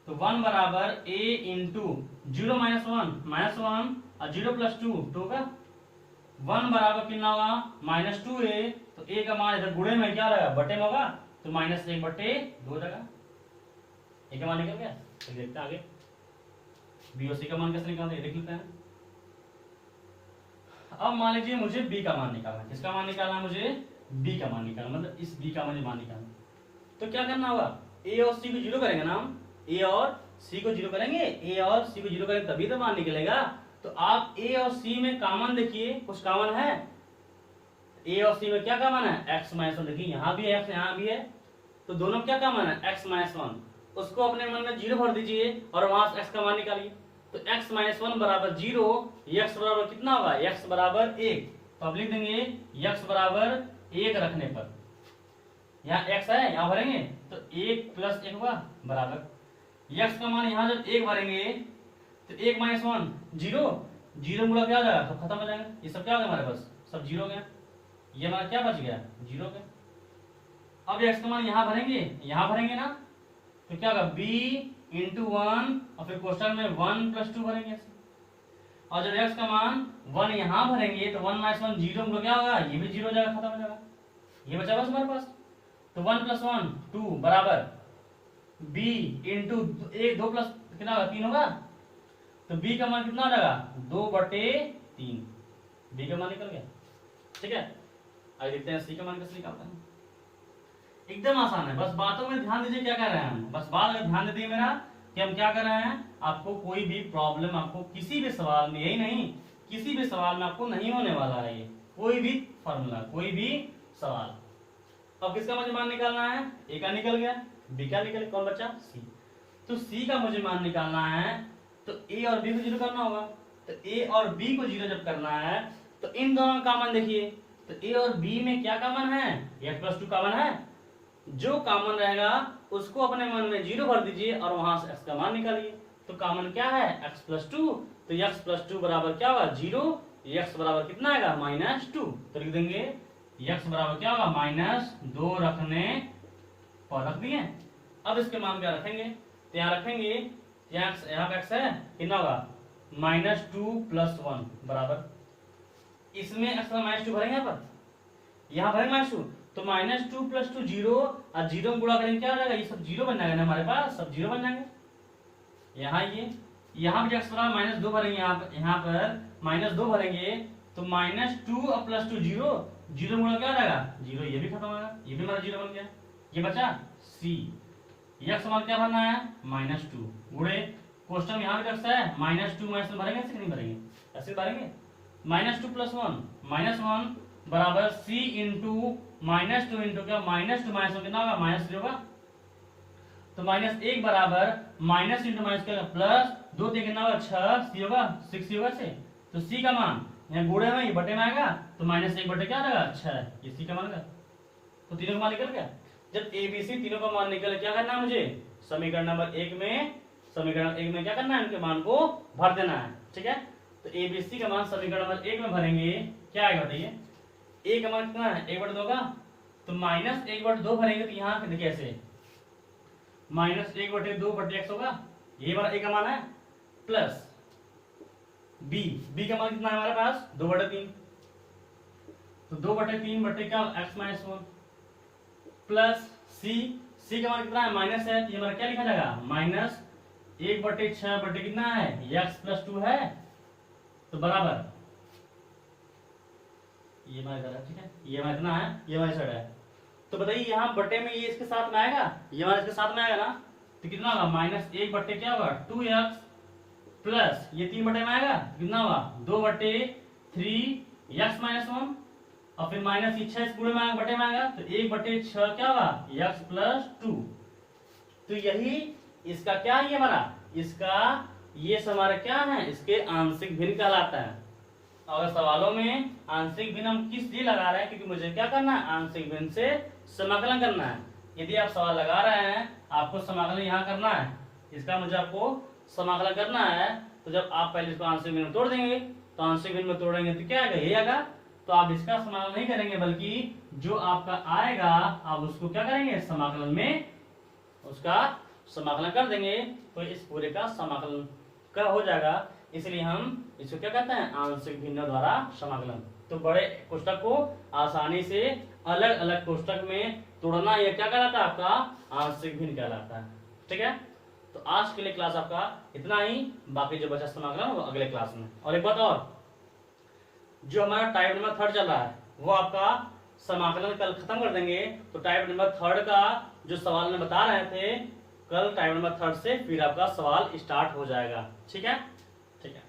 तो वन बराबर ए इंटू जीरो माइनस वन और जीरो प्लस टू, टू का वन बराबर कितना होगा, माइनस टू ए, तो ए का मान इधर गुणे में क्या रहेगा, बटे में होगा, तो माइनस एक बटे दो जगह ए का मान निकल गया। तो देखते हैं आगे बी और सी का मान कैसे निकालते हैं, देख लेते हैं। अब मान लीजिए मुझे बी का मान निकालना है, किसका मान निकालना है, मुझे बी का मान निकालना, मतलब इस बी का मुझे मान निकालना। तो क्या करना होगा, ए और सी को जीरो करेंगे ना हम, ए और सी को जीरो करेंगे, ए और सी को जीरो करेंगे तभी तो मान निकलेगा। तो आप ए और सी में कॉमन देखिए, कुछ कॉमन है, ए और सी में क्या कॉमन है, एक्स माइनस वन, देखिए यहाँ भी है एक्स, यहाँ भी है, तो दोनों क्या कॉमन है, एक्स माइनस वन, उसको अपने मन में जीरो भर दीजिए और वहां से एक्स का मान निकालिए। तो एक्स माइनस वन बराबर जीरो, एक्स बराबर कितना होगा, एक्स बराबर एक, तो अब लिख देंगे एक्स बराबर एक रखने पर, यहाँ एक्स है यहाँ भरेंगे तो एक प्लस एक होगा बराबर एक्स का मान, यहाँ जब एक भरेंगे तो एक माइनस वन जीरो, जीरो गुणा क्या हो जाएगा, तो खत्म हो जाएगा, ये सब क्या हो गया हमारे पास, सब जीरो गया, ये हमारा क्या बच गया, जीरो गया। अब एक्स का मान यहाँ भरेंगे ना, तो क्या होगा बी इंटू वन और फिर क्वेश्चन में वन प्लस टू भरेंगे, और जब एक्स का मान वन यहाँ भरेंगे तो वन माइनस वन जीरो में क्या होगा, ये भी जीरो हो जाएगा, खत्म हो जाएगा, ये बचा बस हमारे पास। तो वन प्लस वन टू बराबर बी इंटू एक, दो प्लस कितना होगा, तीन होगा, तो बी का मान कितना हो जाएगा, दो बटे तीन, बी का मान निकल गया। ठीक है, आइए देखते हैं सी का मान कैसे निकालते हैं। एकदम आसान है, बस बातों में ध्यान दीजिए क्या कर रहे हैं हम, बस बात में ध्यान दीजिए मेरा कि हम क्या कर रहे हैं। आपको कोई भी प्रॉब्लम, आपको किसी भी सवाल में, यही नहीं किसी भी सवाल में आपको नहीं होने वाला है ये, कोई भी फॉर्मूला, कोई भी सवाल। अब किसका मुझे मान निकालना है, ए का निकल गया, बी का निकल, कौन बचा, सी। तो सी का मुझे मान निकालना है तो ए और बी को जीरो करना होगा, तो ए और बी को जीरो जब करना है तो इन दोनों का कॉमन देखिए, तो ए और बी में क्या कॉमन है, एक्स प्लस टू कॉमन है, जो कॉमन रहेगा उसको अपने मन में जीरो भर दीजिए और वहां से एक्स का मान निकालिए। तो कॉमन क्या है, एक्स प्लस टू, तो एक्स प्लस टू बराबर क्या होगा, जीरो, एक्स बराबर कितना आएगा, माइनस टू, तो लिख देंगे एक्स बराबर क्या होगा, माइनस दो रखने पर, रख दिए। अब इसके मान क्या रखेंगे, तो यहाँ रखेंगे, यहाँ एक्स है कितना होगा, माइनस टू प्लस वन बराबर, इसमें एक्स माइनस टू भरेंगे, यहाँ भरेंगे माइनस टू, तो minus two plus two zero, और जीरो में गुणा करेंगे क्या हो जाएगा, ये सब जीरो बन जाएगा ना हमारे पास, सब जीरो बन जाएंगे। यहाँ भी एक्स बराबर माइनस दो भरेंगे, यहाँ पर माइनस दो भरेंगे, तो माइनस टू और प्लस टू जीरो, जीरो गुणा क्या हो जाएगा, जीरो, ये भी खत्म हो गया, ये भी हमारा जीरो बन गया, ये बचा सी। एक्स मान क्या भरना है, माइनस टू, गुणे क्वेश्चन यहाँ भी एक्स है, माइनस टू माइनस भरेंगे, ऐसे नहीं भरेंगे, ऐसे भरेंगे, minus two plus one, minus one बराबर सी इंटू माइनस टू इंटू क्या, माइनस टू माइनस कितना होगा, माइनस थ्री होगा, तो माइनस 1 बराबर माइनस इंटू माइनस क्या प्लस 2 से कितना होगा 6 सी होगा 6 होगा से। तो सी का मान यहाँ गुणे में ये बटे में आएगा तो माइनस 1 बटे क्या आएगा 6, ये सी का मान का। तो तीनों का मान निकल गया। जब एबीसी तीनों का मान निकल क्या करना है मुझे समीकरण नंबर 1 में क्या करना है उनके मान को भर देना है। ठीक है, तो एबीसी का मान समीकरण नंबर 1 में भरेंगे क्या आएगा बताइए। ए का मान कितना है 1/2 का, तो माइनस 1/2 भरेंगे तो यहाँ देखिए ऐसे माइनस 1/2 बटे एक्स होगा, ये वाला ए का मान है, प्लस बी का मान कितना है हमारे पास 2/3, तो 2/3 बटे क्या एक्स माइनस 1 प्लस सी का मान कितना है माइनस है, तो ये हमारा क्या लिखा जाएगा माइनस 1/6 बटे कितना है एक्स प्लस 2 है, तो बराबर ये हमारा इधर है। ठीक है, ये हमारा इतना है, ये हमारी साइड है। तो बताइए यहाँ बटे में ये इसके साथ में आएगा, ये हमारा इसके साथ में आएगा ना, तो कितना होगा माइनस 1 बटे क्या होगा 2x प्लस ये 3 बटे में आएगा कितना होगा 2/3 x माइनस 1 और फिर माइनस ये 6 पूरे में आएगा बटे में आएगा, तो 1/6 क्या होगा x प्लस 2। तो यही इसका क्या है, ये हमारा इसका ये हमारा क्या है इसके आंशिक भिन्न कहलाता है। अगर सवालों में आंशिक भिन्न हम किस लिए लगा रहे हैं, क्योंकि मुझे क्या करना है आंशिक भिन्न से समाकलन करना है। यदि आप सवाल लगा रहे हैं आपको समाकलन यहाँ करना है, इसका मुझे आपको समाकलन करना है, तो जब आप पहले इसको आंशिक भिन्न में तोड़ देंगे तो आंशिक भिन्न में तोड़ेंगे तो क्या आएगा ये आएगा, तो आप इसका समाकलन नहीं करेंगे बल्कि जो आपका आएगा आप उसको क्या करेंगे समाकलन में उसका समाकलन कर देंगे, तो इस पूरे का समाकलन का हो जाएगा। इसलिए हम इसको क्या कहते हैं आंशिक भिन्न द्वारा समाकलन। तो बड़े कोष्ठक को आसानी से अलग अलग कोष्ठक में तोड़ना यह क्या कहलाता है आपका आंशिक भिन्न कहलाता है। ठीक है, तो आज के लिए क्लास आपका इतना ही, बाकी जो बचा समाकलन वो अगले क्लास में। और एक बात और, जो हमारा टाइप नंबर 3 चल रहा है वो आपका समाकलन कल खत्म कर देंगे। तो टाइप नंबर 3 का जो सवाल मैं बता रहे थे कल टाइप नंबर 3 से फिर आपका सवाल स्टार्ट हो जाएगा। ठीक है, ठीक है।